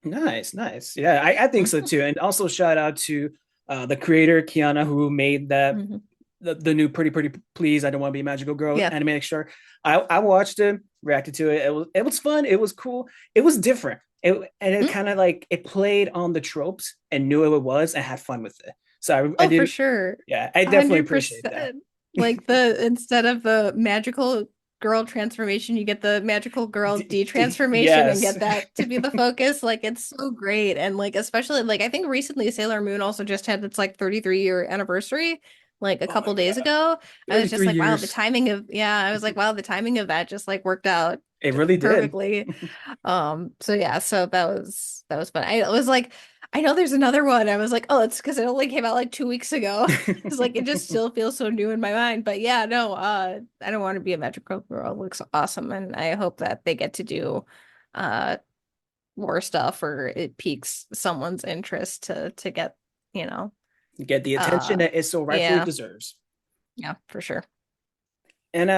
Nice, nice. Yeah, I think so too. And also shout out to the creator Kiana who made that Mhm. the new Pretty Please I Don't Want to Be a Magical Girl Yeah. animated short. I watched it, reacted to it. It was fun. It was cool. It was different. It Mm. kind of like it played on the tropes and knew what it was and had fun with it. So I Oh, for did. sure. Yeah, I definitely appreciate that. 100%. Like the instead of the magical girl transformation, you get the magical girl de-transformation and Yes. get that to be the focus. Like it's so great. And like especially like I think recently Sailor Moon also just had its like 33-year anniversary like a Oh my couple days God. ago. I was just 33 like, wow, the years. timing of yeah, I was like, wow, the timing of that just like worked out It really did. perfectly. So yeah, so that was fun. I was like, I know there's another one. I was like, oh, it's because it only came out like 2 weeks ago. It's like it just still feels so new in my mind. But yeah, no, I Don't Want to Be a Magical Girl looks awesome, and I hope that they get to do uh more stuff or it piques someone's interest to get, you know, Get the attention that it so rightfully yeah, deserves. yeah, for sure. And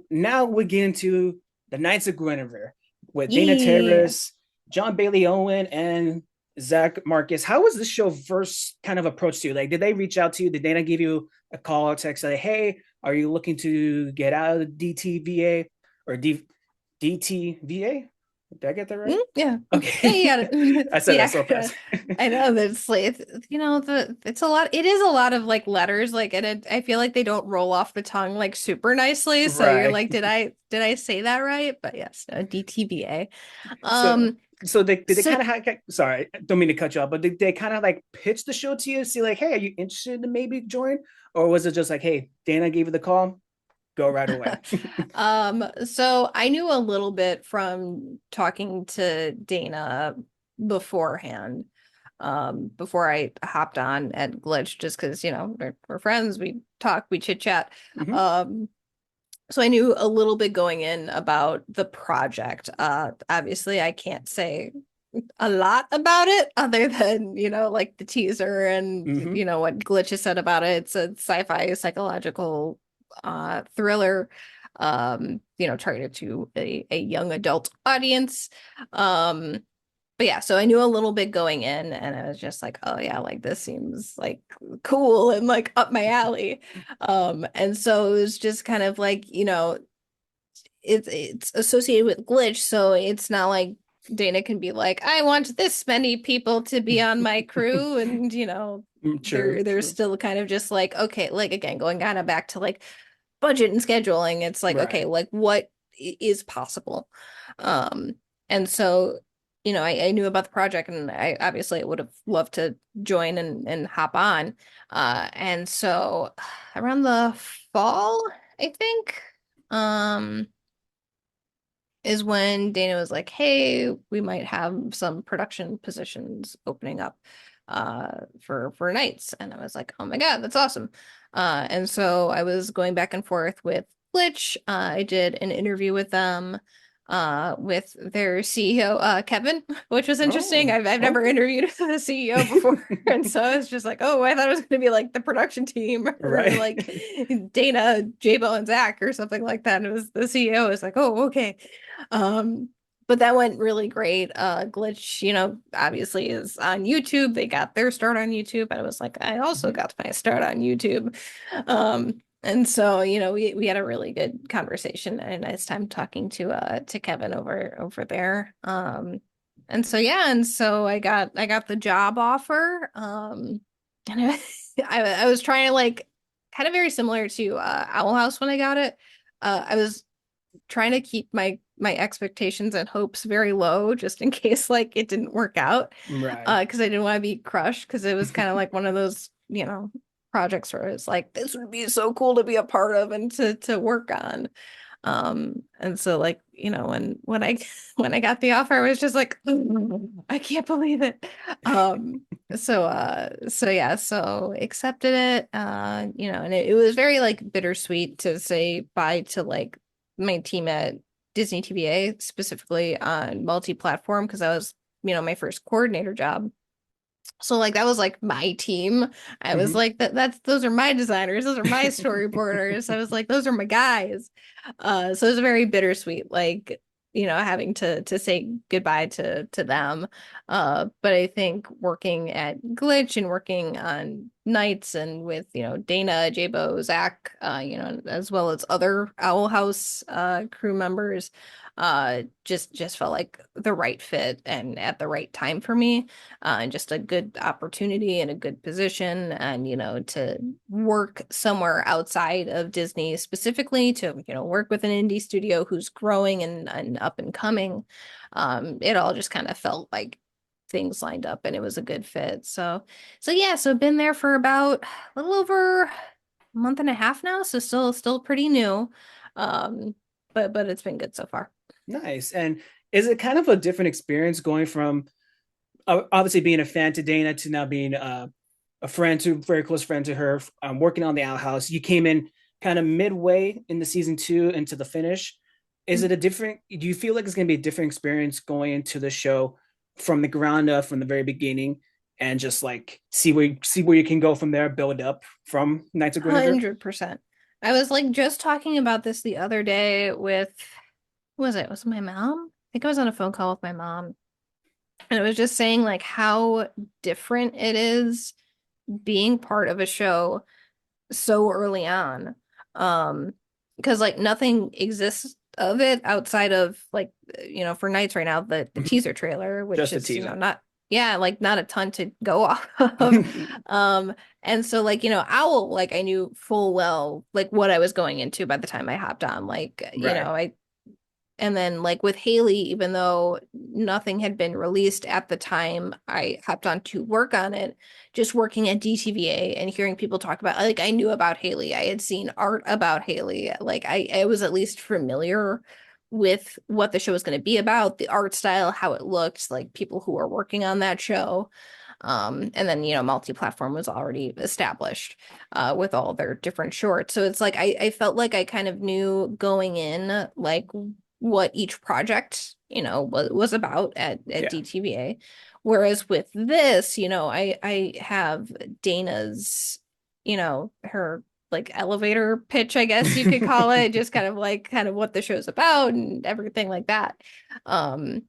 now we get into the Knights of Guinevere with Dana Yeah. Terrace, John Bailey Owen, and Zach Marcus. How was this show first kind of approached to you? Like, did they reach out to you? Did Dana give you a call or text say, "Hey, are you looking to get out of DTVA or DTVA? Did I get that right? Yeah. Yeah, Okay, you got it. I said The that so fast. acronym. I know that's like you know it's a lot. It is a lot of like letters, like, and I feel like they don't roll off the tongue like super nicely. So you're Right. like, did I say that right? But yes, no, DTBA. So Um, so they did they so kind of sorry, I don't mean to cut you off, but did they kind of like pitch the show to you, see like, hey, are you interested to maybe join, or was it just like, hey, Dana gave you the call, go right away? so I knew a little bit from talking to Dana beforehand, before I hopped on at Glitch, just because, we're friends, we talk, we chit chat. Mm-hmm. Um, so I knew a little bit going in about the project. Obviously I can't say a lot about it other than, like the teaser and, Mm-hmm. what Glitch has said about it. It's a sci-fi psychological thriller, targeted to a young adult audience. Um, but yeah, so I knew a little bit going in and I was just like, oh yeah, like this seems like cool and like up my alley. And so it was just kind of like, it's associated with Glitch, so it's not like Dana can be like, I want this many people to be on my crew, and True, they're true. still kind of just like, okay, like again, going kind of back to like budget and scheduling, it's like, okay, Right. like what is possible? Um, and so I knew about the project and I obviously would have loved to join and hop on. And so around the fall, I think. Um, is when Dana was like, "Hey, we might have some production positions opening up for nights." And I was like, "Oh my God, that's awesome." And so I was going back and forth with Glitch. I did an interview with them with their CEO Kevin, which was interesting. Oh, I've never okay. interviewed the CEO before. And so I was just like, oh, I thought it was going to be like the production team or Right. like Dana, J-Bo, and Zach or something like that. And it was the CEO. I was like, oh, okay. Um, but that went really great. Glitch, obviously is on YouTube. They got their start on YouTube. And I was like, I also Mhm. got my start on YouTube. And so, we had a really good conversation and a nice time talking to Kevin over there. And so yeah, and so I got the job offer. And I was trying to like kind of very similar to Owl House when I got it. I was trying to keep my expectations and hopes very low just in case like it didn't work out, Right. because I didn't want to be crushed, because it was kind of like one of those projects where it's like this would be so cool to be a part of and to work on. And so like when I when I got the offer I was just like, I can't believe it. So yeah, so accepted it. And it was very like bittersweet to say bye to like my team at Disney TVA, specifically on multi-platform, because that was my first coordinator job. So like that was like my team. I was Hmm. like that's those are my designers, those are my storyboarders. I was like those are my guys. So it was very bittersweet, like having to say goodbye to them. But I think working at Glitch and working on nights and with Dana, Jabo, Zach, as well as other Owl House crew members, just felt like the right fit and at the right time for me, and just a good opportunity and a good position, and to work somewhere outside of Disney, specifically to work with an indie studio who's growing and up and coming. It all just kind of felt like things lined up and it was a good fit. So yeah, so been there for about a little over a month and a half now, so still pretty new. Um but it's been good so far. Nice. And is it kind of a different experience going from obviously being a fan to Dana to now being a friend to very close friend to her, working on the outhouse? You came in kind of midway in the season two into the finish. Is it a different? Do you feel like it's going to be a different experience going into the show from the ground up from the very beginning and just like see where you can go from there, build up from Knights of Guinevere? 100%. I was like just talking about this the other day with, who was it? Was it my mom? I think I was on a phone call with my mom. And it was just saying like how different it is being part of a show so early on. Because like nothing exists of it outside of like for Nights right now, the Mhm. teaser trailer, which Just a is, teaser. not yeah, like not a ton to go off of. And so like, Owl, like I knew full well like what I was going into by the time I hopped on. Like, Right. I and then like with Haley, even though nothing had been released at the time I hopped on to work on it, just working at DTVA and hearing people talk about like I knew about Haley. I had seen art about Haley. Like I was at least familiar with what the show was going to be about, the art style, how it looked, like people who were working on that show. And then, multi-platform was already established with all their different shorts. So it's like I felt like I kind of knew going in like what each project, was about at Yeah. DTVA. Whereas with this, I have Dana's, her like elevator pitch, I guess you could call it, just kind of what the show's about and everything like that. Um,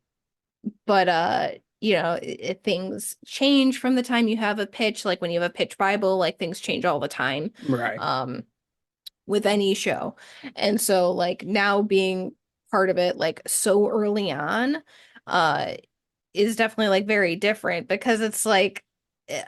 but things change from the time you have a pitch. Like when you have a pitch Bible, like things change all the time. Right. Um, with any show. And so like now being part of it like so early on uh is definitely like very different because it's like eh,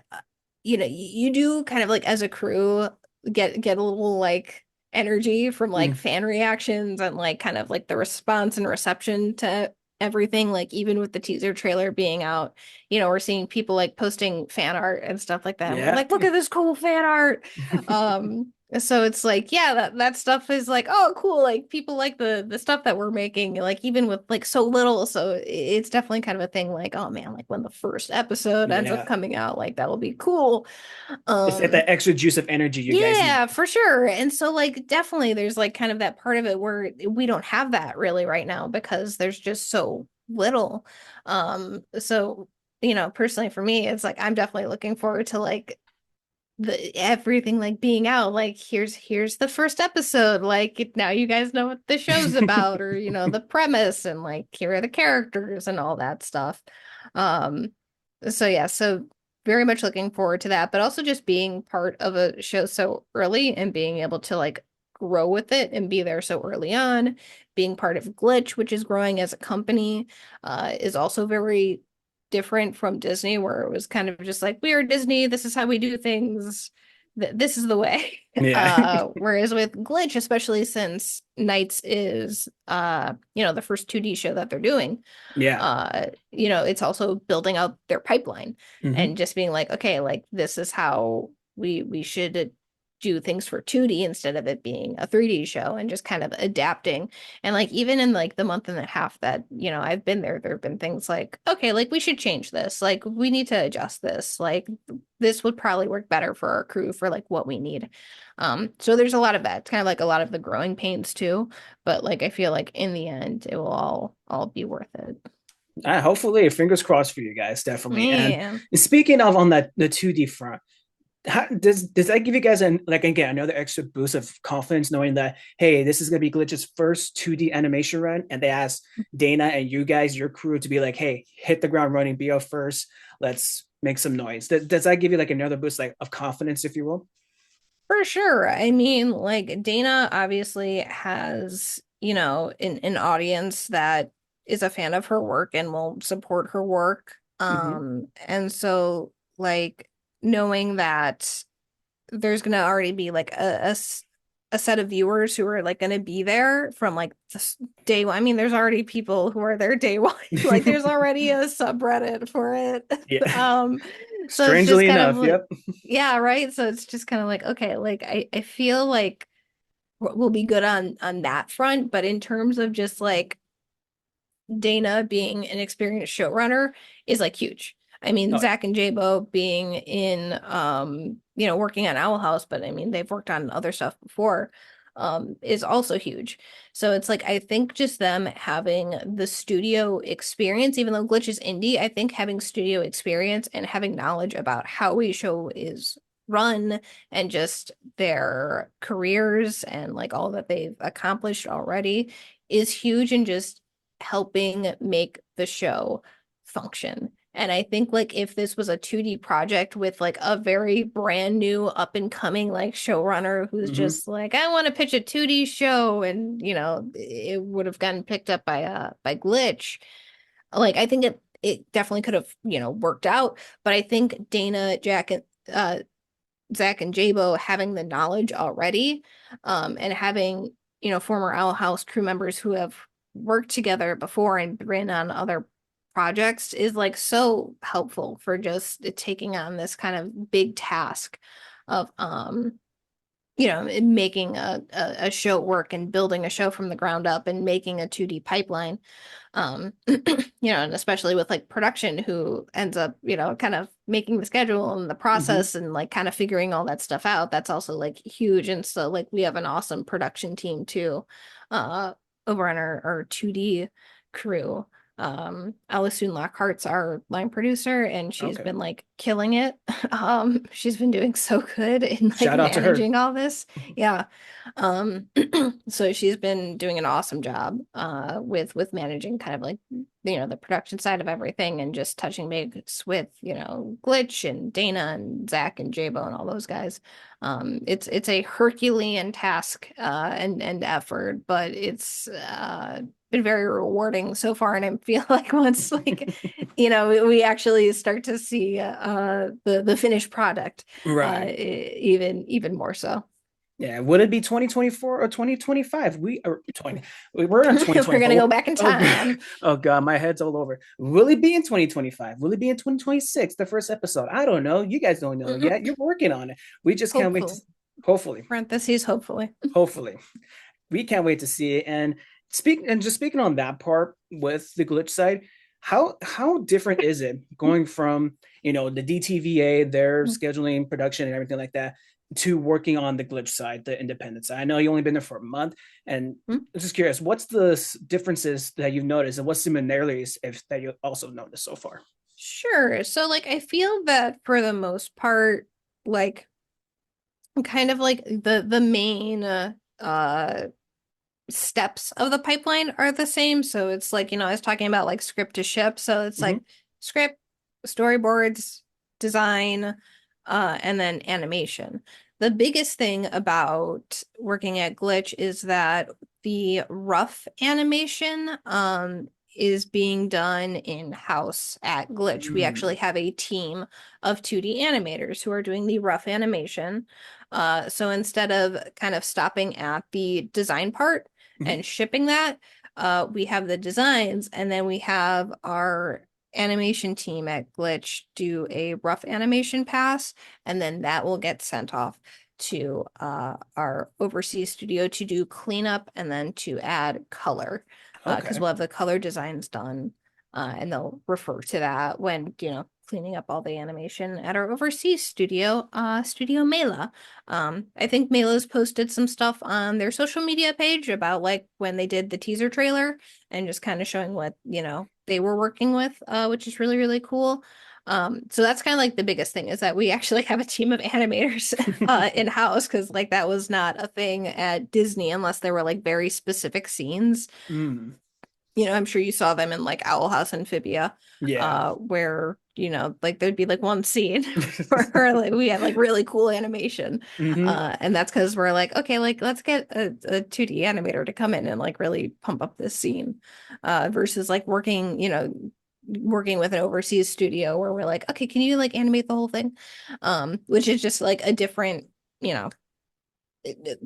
you do kind of like as a crew get a little like energy from like Mm. fan reactions and like kind of like the response and reception to everything, like even with the teaser trailer being out, we're seeing people like posting fan art and stuff like that. And we're Yeah. like, look at this cool fan art. So it's like, yeah, that stuff is like, oh, cool. Like people like the stuff that we're making, like even with like so little. So it's definitely kind of a thing like, oh man, like when the first episode ends up Yeah. coming out, like that'll be cool. It's at Um, that extra juice of energy you guys need. yeah, for sure. And so like definitely there's like kind of that part of it where we don't have that really right now because there's just so little. So personally for me, it's like I'm definitely looking forward to like the everything like being out. Like here's the first episode. Like now you guys know what the show's about, or the premise, and like here are the characters and all that stuff. Um, so yeah, so very much looking forward to that, but also just being part of a show so early and being able to like grow with it and be there so early on. Being part of Glitch, which is growing as a company, is also very different from Disney, where it was kind of just like, we are Disney, this is how we do things, this is the way. Yeah. Whereas with Glitch, especially since Nights is the first 2D show that they're doing, Yeah. it's also building out their pipeline Hmm. and just being like, okay, like this is how we should do things for 2D instead of it being a 3D show, and just kind of adapting. And like even in like the month and a half that, I've been there have been things like, okay, like we should change this. Like we need to adjust this. Like this would probably work better for our crew for like what we need. So there's a lot of that. It's kind of like a lot of the growing pains too. But like I feel like in the end it will all be worth it. Hopefully, fingers crossed for you guys, definitely. And Yeah. speaking of on that the 2D front, does that give you guys an like again another extra boost of confidence knowing that hey, this is gonna be Glitch's first 2D animation run, and they asked Dana and you guys, your crew, to be like, hey, hit the ground running, be out first, let's make some noise. Does that give you like another boost like of confidence, if you will? For sure. I mean, like Dana obviously has, an audience that is a fan of her work and will support her work. Mm-hmm. And so like knowing that there's gonna already be like a set of viewers who are like gonna be there from like this day one. I mean, there's already people who are there day one. Like there's already a subreddit for it. Yeah. Um, so it's just Strangely kind of enough, like, yep. yeah, right. So it's just kind of like, okay, like I feel like we'll be good on that front, but in terms of just like Dana being an experienced showrunner is like huge. I mean, Oh, Zach and Jabo being in working on Owl House, but I mean they've worked on other stuff before. is also huge. So it's like I think just them having the studio experience, even though Glitch is indie, I think having studio experience and having knowledge about how a show is run and just their careers and like all that they've accomplished already is huge in just helping make the show function. And I think like if this was a 2D project with like a very brand new up and coming like showrunner who's Hmm. just like, I want to pitch a 2D show, and it would have gotten picked up by Glitch. Like I think it definitely could have, worked out. But I think Dana, Jack, and Zach and Jabo having the knowledge already, and having, former Owl House crew members who have worked together before and been on other projects is like so helpful for just taking on this kind of big task of making a show work and building a show from the ground up and making a 2D pipeline. And especially with like production who ends up, kind of making the schedule and the Hmm. process and like kind of figuring all that stuff out. That's also like huge. And so like we have an awesome production team too, uh, over on our 2D crew. Alisoon Lockhart's our line producer, and she's Okay. been like killing it. She's been doing so good in like Shout out to her. managing all this. Yeah. Um, so she's been doing an awesome job with managing kind of like the production side of everything and just touching base with Glitch and Dana and Zach and Jabo and all those guys. It's a Herculean task and effort, but it's been very rewarding so far, and I feel like once like we actually start to see the finished product, Right. even more so. Yeah, would it be 2024 or 2025? We are 20. We're in We're gonna 2024. go back in Oh, time. oh God, my head's all over. Will it be in 2025? Will it be in 2026? The first episode? I don't know. You guys don't know yet. You're working on it. We just can't wait to. Hopefully. Hopefully, Parentheses, hopefully. hopefully, we can't wait to see it. And just speaking on that part with the glitch side, how different is it going from the DTVA, their scheduling, production, and everything like that, to working on the glitch side, the independent side? I know you only been there for a month, and I'm just curious, what's the differences that you've noticed, and what similarities if that you also noticed so far? Sure. So like I feel that for the most part, like kind of like the main steps of the pipeline are the same. So it's like, I was talking about like script to ship. So it's like Mm-hmm. script, storyboards, design, and then animation. The biggest thing about working at Glitch is that the rough animation is being done in-house at Glitch. We Mm-hmm. actually have a team of 2D animators who are doing the rough animation. So instead of kind of stopping at the design part and shipping that, we have the designs, and then we have our animation team at Glitch do a rough animation pass, and then that will get sent off to our overseas studio to do cleanup and then to add color, because Okay. we'll have the color designs done, and they'll refer to that when cleaning up all the animation at our overseas studio, Studio Mela. I think Mela's posted some stuff on their social media page about like when they did the teaser trailer and just kind of showing what, they were working with, which is really, really cool. So that's kind of like the biggest thing is that we actually have a team of animators in-house, because like that was not a thing at Disney unless there were like very specific scenes. Mm. I'm sure you saw them in like Owl House Amphibia, Yeah. where, like there'd be like one scene where like we had like really cool animation. Hmm. And that's because we're like, okay, like let's get a 2D animator to come in and like really pump up this scene. Versus like working with an overseas studio where we're like, okay, can you like animate the whole thing? Which is just like a different, you know,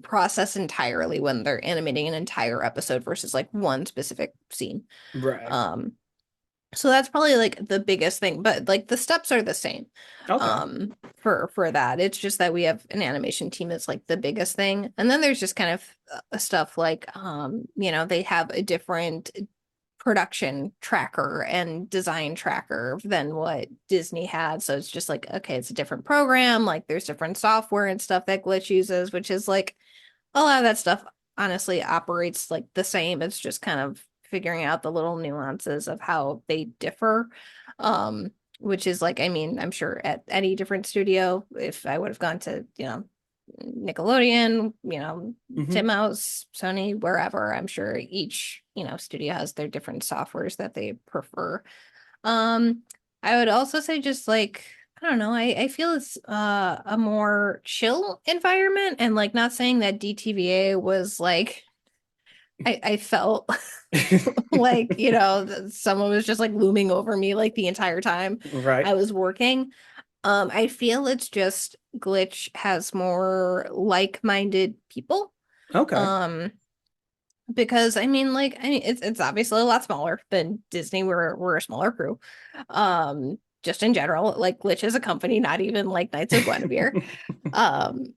process entirely when they're animating an entire episode versus like one specific scene. Right. Um, so that's probably like the biggest thing, but like the steps are the same. Okay. For that. It's just that we have an animation team that's like the biggest thing. And then there's just kind of stuff like they have a different production tracker and design tracker than what Disney had. So it's just like, okay, it's a different program. Like there's different software and stuff that Glitch uses, which is like a lot of that stuff honestly operates like the same. It's just kind of figuring out the little nuances of how they differ. Which is like, I mean, I'm sure at any different studio, if I would have gone to, Nickelodeon, Hmm. Tim House, Sony, wherever, I'm sure each, studio has their different softwares that they prefer. Um, I would also say just like, I don't know, I feel it's a more chill environment, and like not saying that DTVA was like I felt like, someone was just like looming over me like the entire time Right. I was working. I feel it's just Glitch has more like-minded people. Okay. Um, because I mean it's obviously a lot smaller than Disney. We're a smaller crew. Just in general, like Glitch is a company, not even like Knights of Guinevere. Um,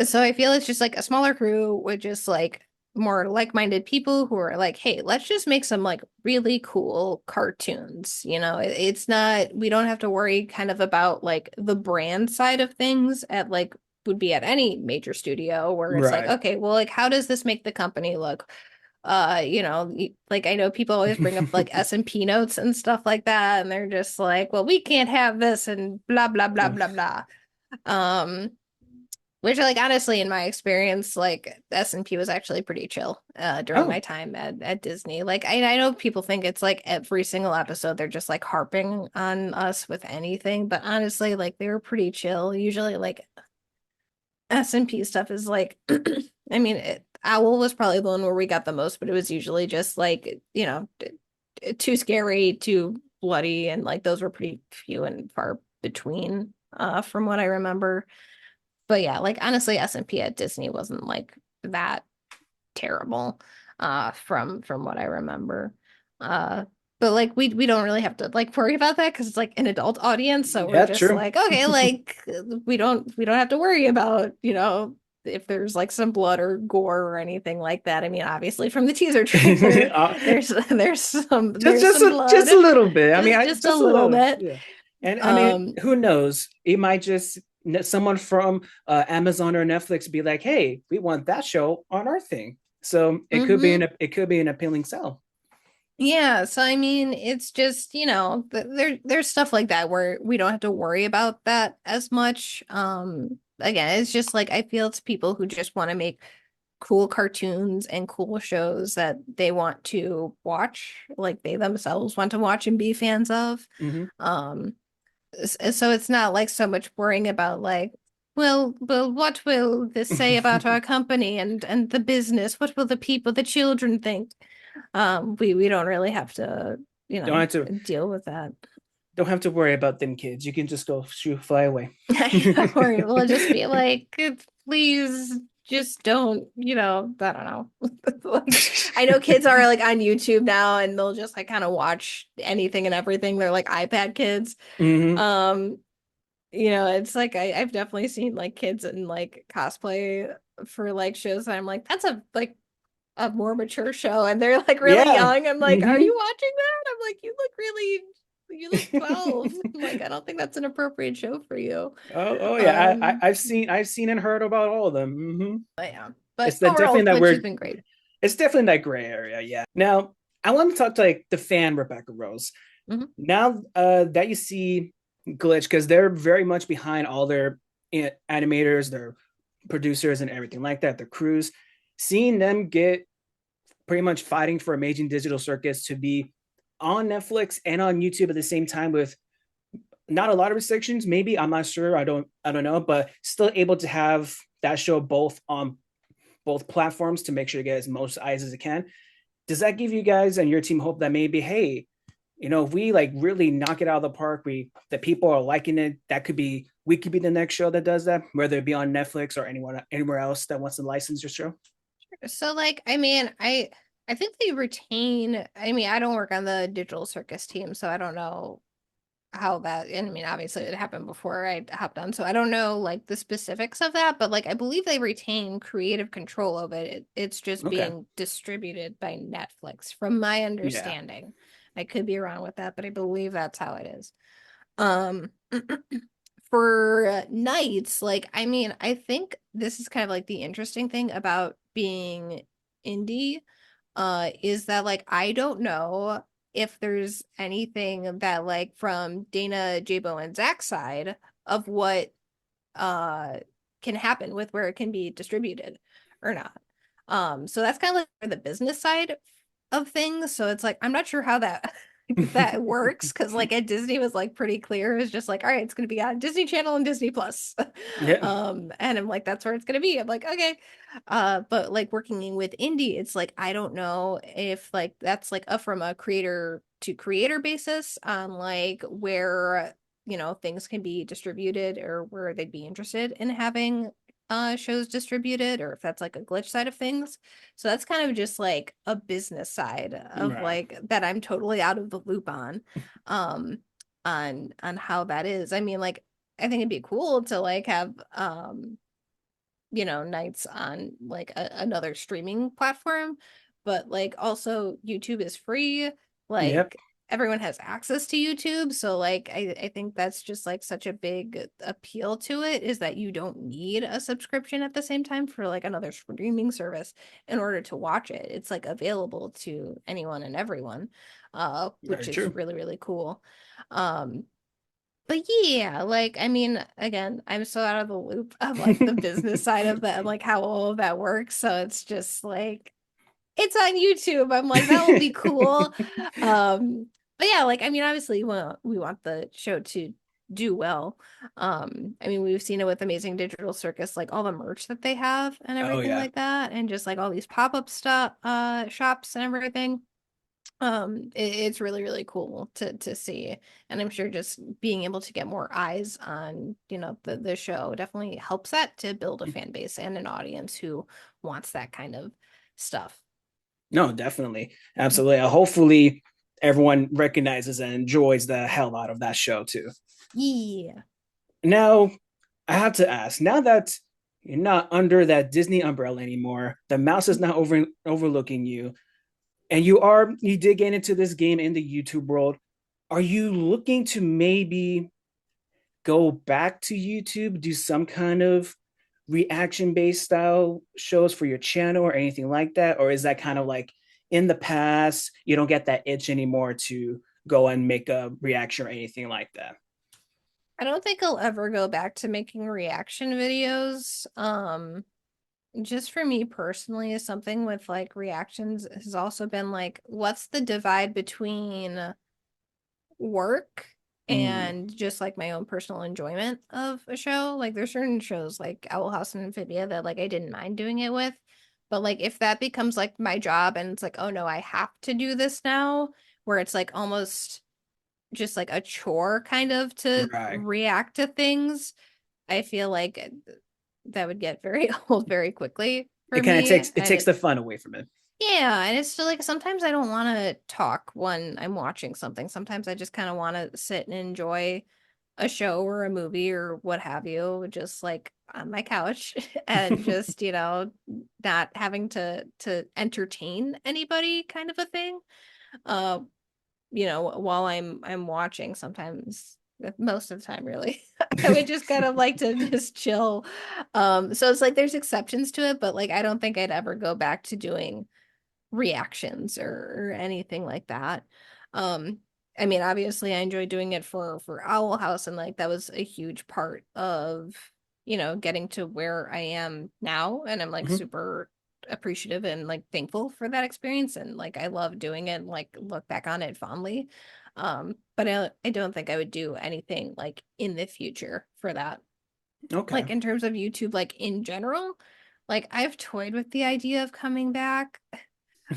so I feel it's just like a smaller crew with just like more like-minded people who are like, hey, let's just make some like really cool cartoons. It's not, we don't have to worry kind of about like the brand side of things at like would be at any major studio where it's like, Right. okay, well, like how does this make the company look? Like I know people always bring up like S&P notes and stuff like that, and they're just like, well, we can't have this and blah blah blah blah blah. Um, which, like, honestly, in my experience, like S&P was actually pretty chill during my Oh, time at Disney. Like, I know people think it's like every single episode they're just like harping on us with anything, but honestly, like they were pretty chill. Usually, like S&P stuff is like, I mean, Owl was probably the one where we got the most, but it was usually just like, too scary, too bloody, and like those were pretty few and far between, from what I remember. But yeah, like honestly, S&P at Disney wasn't like that terrible from what I remember. Uh but like we don't really have to like worry about that because it's like an adult audience, so we're yeah, just true. like, okay, like we don't have to worry about, if there's like some blood or gore or anything like that. I mean, obviously from the teaser trailer, Uh, there's some just there's just some a just blood, a little bit. I mean, just a just a little little. bit. Yeah. And I mean, Um, who knows? It might just someone from Amazon or Netflix be like, "Hey, we want that show on our thing." So mhm. it could be an appealing sell. Yeah, so I mean, it's just, there's stuff like that where we don't have to worry about that as much. Again, it's just like I feel it's people who just want to make cool cartoons and cool shows that they want to watch, like they themselves want to watch and be fans of. Hmm. Um, so it's not like so much worrying about like, well, what will this say about our company and the business? What will the people, the children think? We don't really have to, don't have to deal with that. don't have to worry about them kids. You can just go shoot fly away. Or we'll just be like, please just don't, I don't know. Like I know kids are like on YouTube now and they'll just like kind of watch anything and everything. They're like iPad kids. Hmm. Um, it's like I've definitely seen like kids in like cosplay for like shows and I'm like, that's a more mature show and they're like really Yeah. young. I'm like, are Hmm. you watching that? I'm like, you look 12. I'm like, I don't think that's an appropriate show for you. Oh yeah, Um, I've seen and heard about all of them. but yeah. It's But that overall, definitely that Glitch has we're been great. it's definitely that gray area. Yeah. Now I want to talk to like the fan Rebecca Rose. Mhm. Now that you see Glitch, because they're very much behind all their animators, their producers, and everything like that, their crews. Seeing them get pretty much fighting for Amazing Digital Circus to be on Netflix and on YouTube at the same time with not a lot of restrictions. Maybe I'm not sure. I don't know, but still able to have that show both on both platforms to make sure to get as most eyes as it can. Does that give you guys and your team hope that maybe, hey, if we like really knock it out of the park, the people are liking it, that could be we could be the next show that does that, whether it be on Netflix or anywhere else that wants to license your show. So like, I mean, I think they retain, I mean, I don't work on the digital circus team, so I don't know how that, and I mean, obviously it happened before I hopped on, so I don't know like the specifics of that, but like I believe they retain creative control of it. It's just Okay. being distributed by Netflix, from my Yeah. understanding. I could be wrong with that, but I believe that's how it is. Um, for nights, like, I mean, I think this is kind of like the interesting thing about being indie, is that like I don't know if there's anything that like from Dana, Jabo, and Zach's side of what uh can happen with where it can be distributed or not. So that's kind of like for the business side of things. So it's like I'm not sure how that that works because like at Disney was like pretty clear. It was just like, all right, it's gonna be on Disney Channel and Disney Plus. Yeah. And I'm like, that's where it's gonna be. I'm like, okay. But like working with indie, it's like I don't know if like that's like a from a creator to creator basis on like where things can be distributed or where they'd be interested in having shows distributed or if that's like a glitch side of things. So that's kind of just like a business side of Right. like that I'm totally out of the loop um on how that is. I mean like I think it'd be cool to like have nights on like another streaming platform, but like also YouTube is free. Yep. Like everyone has access to YouTube. So like I think that's just like such a big appeal to it is that you don't need a subscription at the same time for like another streaming service in order to watch it. It's like available to anyone and everyone, which Very is true. really, really cool. Um, but yeah, like I mean, again, I'm so out of the loop of like the business side of that and like how all of that works. So it's just like it's on YouTube. I'm like, that will be cool. But yeah, like I mean, obviously we want the show to do well. I mean, we've seen it with Amazing Digital Circus, like all the merch that they have and Oh everything yeah. like that, and just like all these pop-up stuff, shops and everything. It's really, really cool to see. And I'm sure just being able to get more eyes on, the show definitely helps that to build a fan base and an audience who wants that kind of stuff. No, definitely. Absolutely. Hopefully everyone recognizes and enjoys the hell out of that show too. Yeah. Now, I have to ask, now that you're not under that Disney umbrella anymore, the mouse is not overlooking you, and you did get into this game in the YouTube world. Are you looking to maybe go back to YouTube, do some kind of reaction based style shows for your channel or anything like that? Or is that kind of like in the past, you don't get that itch anymore to go and make a reaction or anything like that? I don't think I'll ever go back to making reaction videos. Just for me personally, is something with like reactions has also been like, what's the divide between work Mm, and just like my own personal enjoyment of a show. Like there's certain shows like Owl House and Amphibia that like I didn't mind doing it with. But like if that becomes like my job and it's like, oh no, I have to do this now, where it's like almost just like a chore kind of to right. react to things, I feel like that would get very old very quickly It for kind of me. takes the fun away from it. Yeah, and it's still like sometimes I don't want to talk when I'm watching something. Sometimes I just kind of want to sit and enjoy a show or a movie or what have you, just like on my couch and just, not having to entertain anybody kind of a thing. Uh, while I'm watching sometimes most of the time really. I would just kind of like to just chill. So it's like there's exceptions to it, but like I don't think I'd ever go back to doing reactions or anything like that. Um, I mean, obviously, I enjoy doing it for Owl House, and like that was a huge part of getting to where I am now, and I'm like Mhm. super appreciative and like thankful for that experience, and like I love doing it, and like look back on it fondly. But I don't think I would do anything like in the future for that. Okay. Like in terms of YouTube, like in general, like I've toyed with the idea of coming back,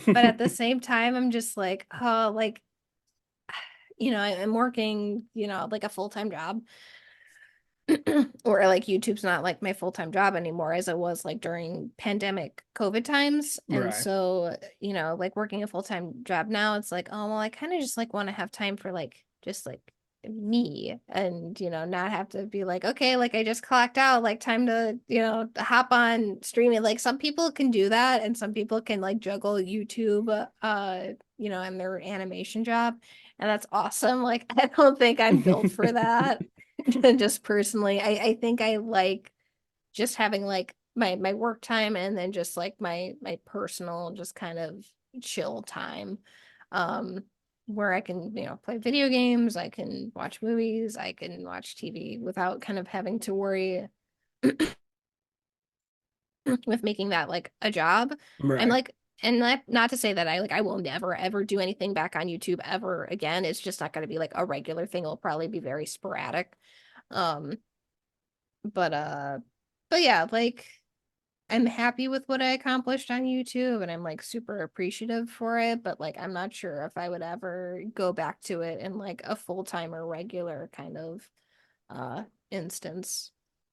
but at the same time, I'm just like, oh, like, I'm working, like a full-time job, or like YouTube's not like my full-time job anymore as it was like during pandemic COVID times. And Right. so, like working a full-time job now, it's like, oh, well, I kind of just like want to have time for like just like me and not have to be like okay like I just clocked out like time to hop on streaming. Like some people can do that and some people can like juggle YouTube and their animation job, and that's awesome. Like I don't think I'm built for that. Just personally, I think I like just having like my work time and then just like my personal just kind of chill time. Um where I can, play video games, I can watch movies, I can watch TV without kind of having to worry with making that like a job. I'm Right. like, and not to say that I will never ever do anything back on YouTube ever again. It's just not going to be like a regular thing. It'll probably be very sporadic. Um, but uh, but yeah, like I'm happy with what I accomplished on YouTube and I'm like super appreciative for it, but like I'm not sure if I would ever go back to it in like a full-time or regular kind of instance.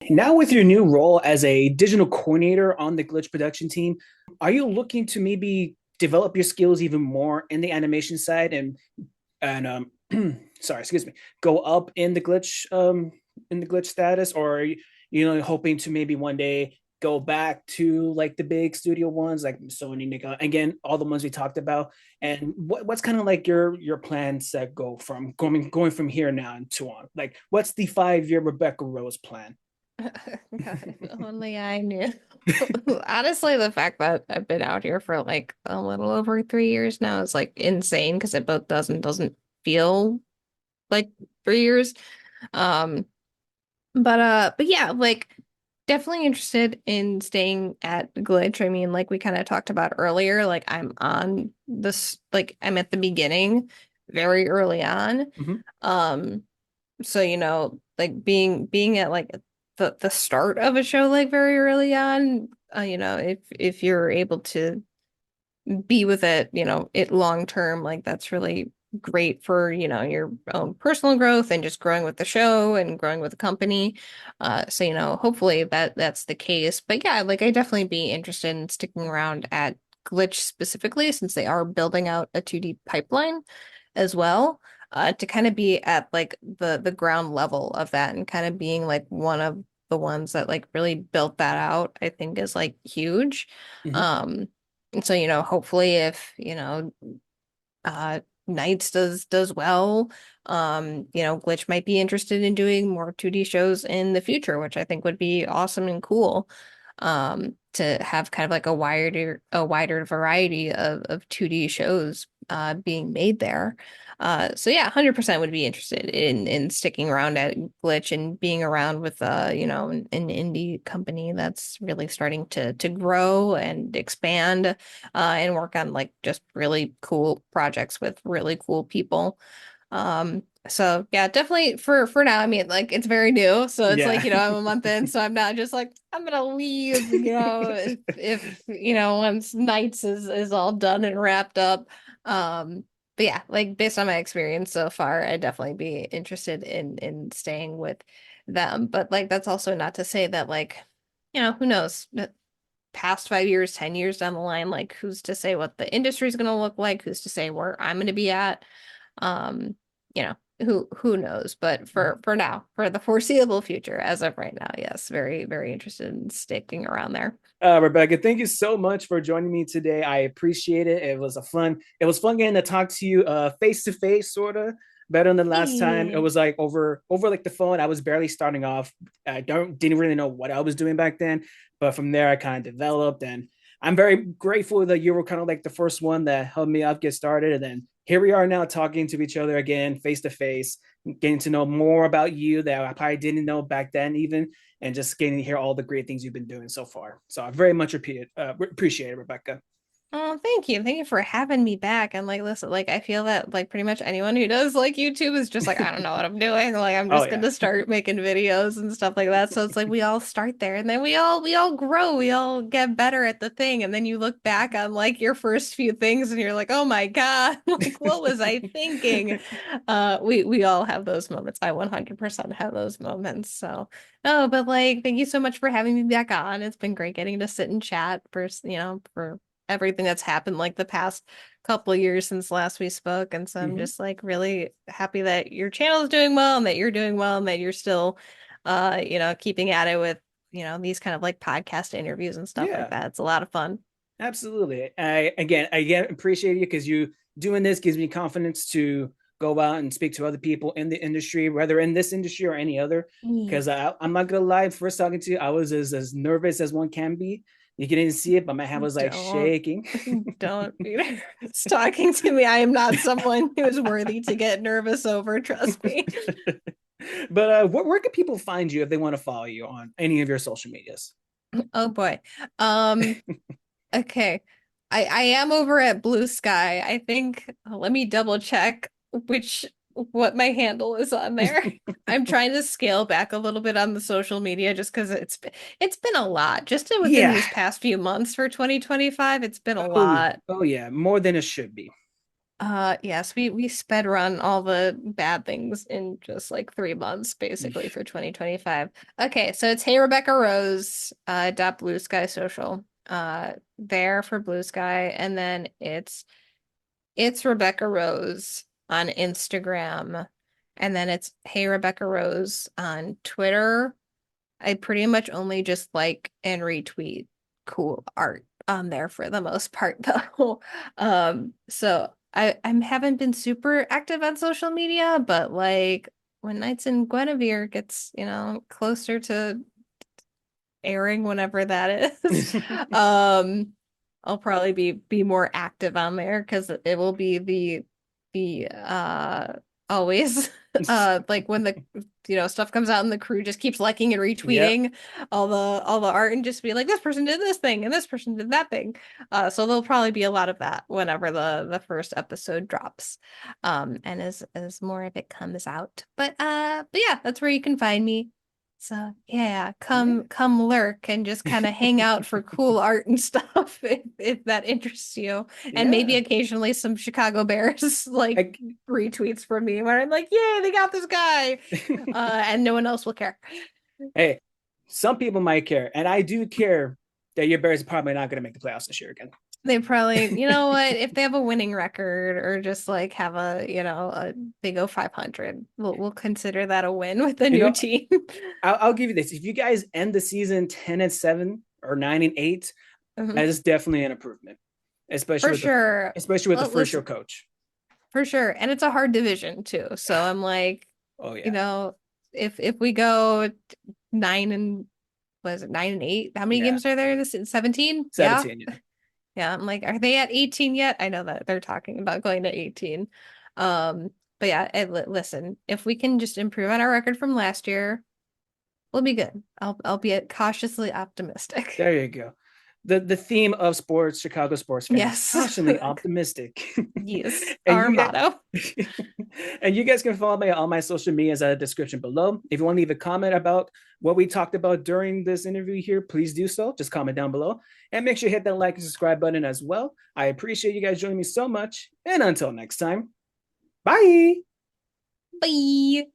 Now, with your new role as a digital coordinator on the Glitch production team, are you looking to maybe develop your skills even more in the animation side and sorry, excuse me, go up in the glitch status, or are you hoping to maybe one day go back to like the big studio ones like Sony, Nikon, again, all the ones we talked about? And what's kind of like your plans that go from going from here now and to on? Like, what's the 5 year Rebecca Rose plan? God, if only I knew. Honestly, the fact that I've been out here for like a little over 3 years now is like insane because it both doesn't feel like 3 years. Um, but yeah, like definitely interested in staying at Glitch. I mean, like we kind of talked about earlier, like I'm on this, like I'm at the beginning, very early on. Mhm. Um, so like being at like the start of a show like very early on, if you're able to be with it, it long term, like that's really great for, your own personal growth and just growing with the show and growing with the company. So, hopefully that's the case. But yeah, like I definitely be interested in sticking around at Glitch specifically since they are building out a 2D pipeline as well. To kind of be at like the ground level of that and kind of being like one of the ones that like really built that out, I think is like huge. Mhm. Um, and so, hopefully if, Knights does well, Glitch might be interested in doing more 2D shows in the future, which I think would be awesome and cool. To have kind of like a wider variety of 2D shows being made there. So yeah, 100% would be interested in sticking around at Glitch and being around with an indie company that's really starting to grow and expand and work on like just really cool projects with really cool people. So yeah, definitely for now. I mean, like it's very new, so it's like Yeah. I'm a month in, so I'm not just like I'm gonna leave. If once Nights is all done and wrapped up. But yeah, like based on my experience so far, I'd definitely be interested in staying with them. But like that's also not to say that like who knows past 5 years, 10 years down the line, like who's to say what the industry is going to look like? Who's to say where I'm going to be at? Um, who knows? But for now, for the foreseeable future, as of right now, yes, very, very interested in sticking around there. Rebecca, thank you so much for joining me today. I appreciate it. It was fun getting to talk to you face to face, sort of better than the last time. It Yeah. was like over like the phone. I was barely starting off. I didn't really know what I was doing back then, but from there I kind of developed, and I'm very grateful that you were kind of like the first one that helped me out get started. And then here we are now talking to each other again, face to face, getting to know more about you that I probably didn't know back then even, and just getting to hear all the great things you've been doing so far. So I very much appreciate it, Rebecca. Oh, thank you. Thank you for having me back. And like, listen, like, I feel that like pretty much anyone who does like YouTube is just like, I don't know what I'm doing. Like, I'm Oh just yeah. gonna start making videos and stuff like that. So it's like we all start there and then we all grow. We all get better at the thing. And then you look back on like your first few things and you're like, oh my God, like what was I thinking? We all have those moments. I 100% have those moments. So no, but like, thank you so much for having me back on. It's been great getting to sit and chat for everything that's happened like the past couple of years since last we spoke. And so I'm Mhm. just like really happy that your channel is doing well and that you're doing well and that you're still keeping at it with, these kind of like podcast interviews and stuff like Yeah, that. It's a lot of fun. absolutely. I again appreciate you because you doing this gives me confidence to go out and speak to other people in the industry, whether in this industry or any other. Yeah. Because I'm not gonna lie, first talking to you, I was as nervous as one can be. You couldn't see it, but my hand was like Don't shaking. don't be nervous talking to me. I am not someone who is worthy to get nervous over, trust me. But where can people find you if they want to follow you on any of your social medias? Oh boy. Um, okay. I am over at Bluesky. I think let me double check which what my handle is on there. I'm trying to scale back a little bit on the social media just because it's been a lot. Just within Yeah. these past few months for 2025, it's been a Oh, lot. oh yeah, more than it should be. Yes, we sped run all the bad things in just like 3 months, basically, for 2025. Okay, so it's Hey Rebecca Rose, dot Blue Sky Social, there for Blue Sky, and then it's Rebecca Rose on Instagram, and then it's Hey Rebecca Rose on Twitter. I pretty much only just like and retweet cool art on there for the most part though. So I haven't been super active on social media, but like when Nights in Guinevere gets, closer to airing whenever that is, um, I'll probably be more active on there because it will be the always like when the stuff comes out and the crew just keeps liking and Yep. retweeting all the art and just be like this person did this thing and this person did that thing. So there'll probably be a lot of that whenever the first episode drops. And as more of it comes out. But yeah, that's where you can find me. So yeah, Yeah. come lurk and just kind of hang out for cool art and stuff if that interests you. And maybe Yeah. occasionally some Chicago Bears like I, retweets from me where I'm like, yay, they got this guy. And no one else will care. hey, some people might care, and I do care that your Bears are probably not going to make the playoffs this year again. They probably, you know what, if they have a winning record or just like have they go 500, we'll consider that a win with the You new know, team. I'll give you this: if you guys end the season 10-7 or 9-8, Mhm. that is definitely an improvement, For sure. especially with the Well, first year listen, coach. for sure. And it's a hard division too. So I'm like, Oh you yeah, know, if we go 9 and 8? How many yeah, games are there this 17? Yeah. 17. Yeah, Yeah. I'm like, are they at 18 yet? I know that they're talking about going to 18. Um, but yeah, listen, if we can just improve on our record from last year, we'll be good. I'll be cautiously optimistic. there you go. The theme of sports, Chicago sports fans, Yes. constantly optimistic. Yes. and Our you guys motto. and you guys can follow me on all my social medias at the description below. If you want to leave a comment about what we talked about during this interview here, please do so. Just comment down below. And make sure you hit that like and subscribe button as well. I appreciate you guys joining me so much. And until next time, bye. Bye.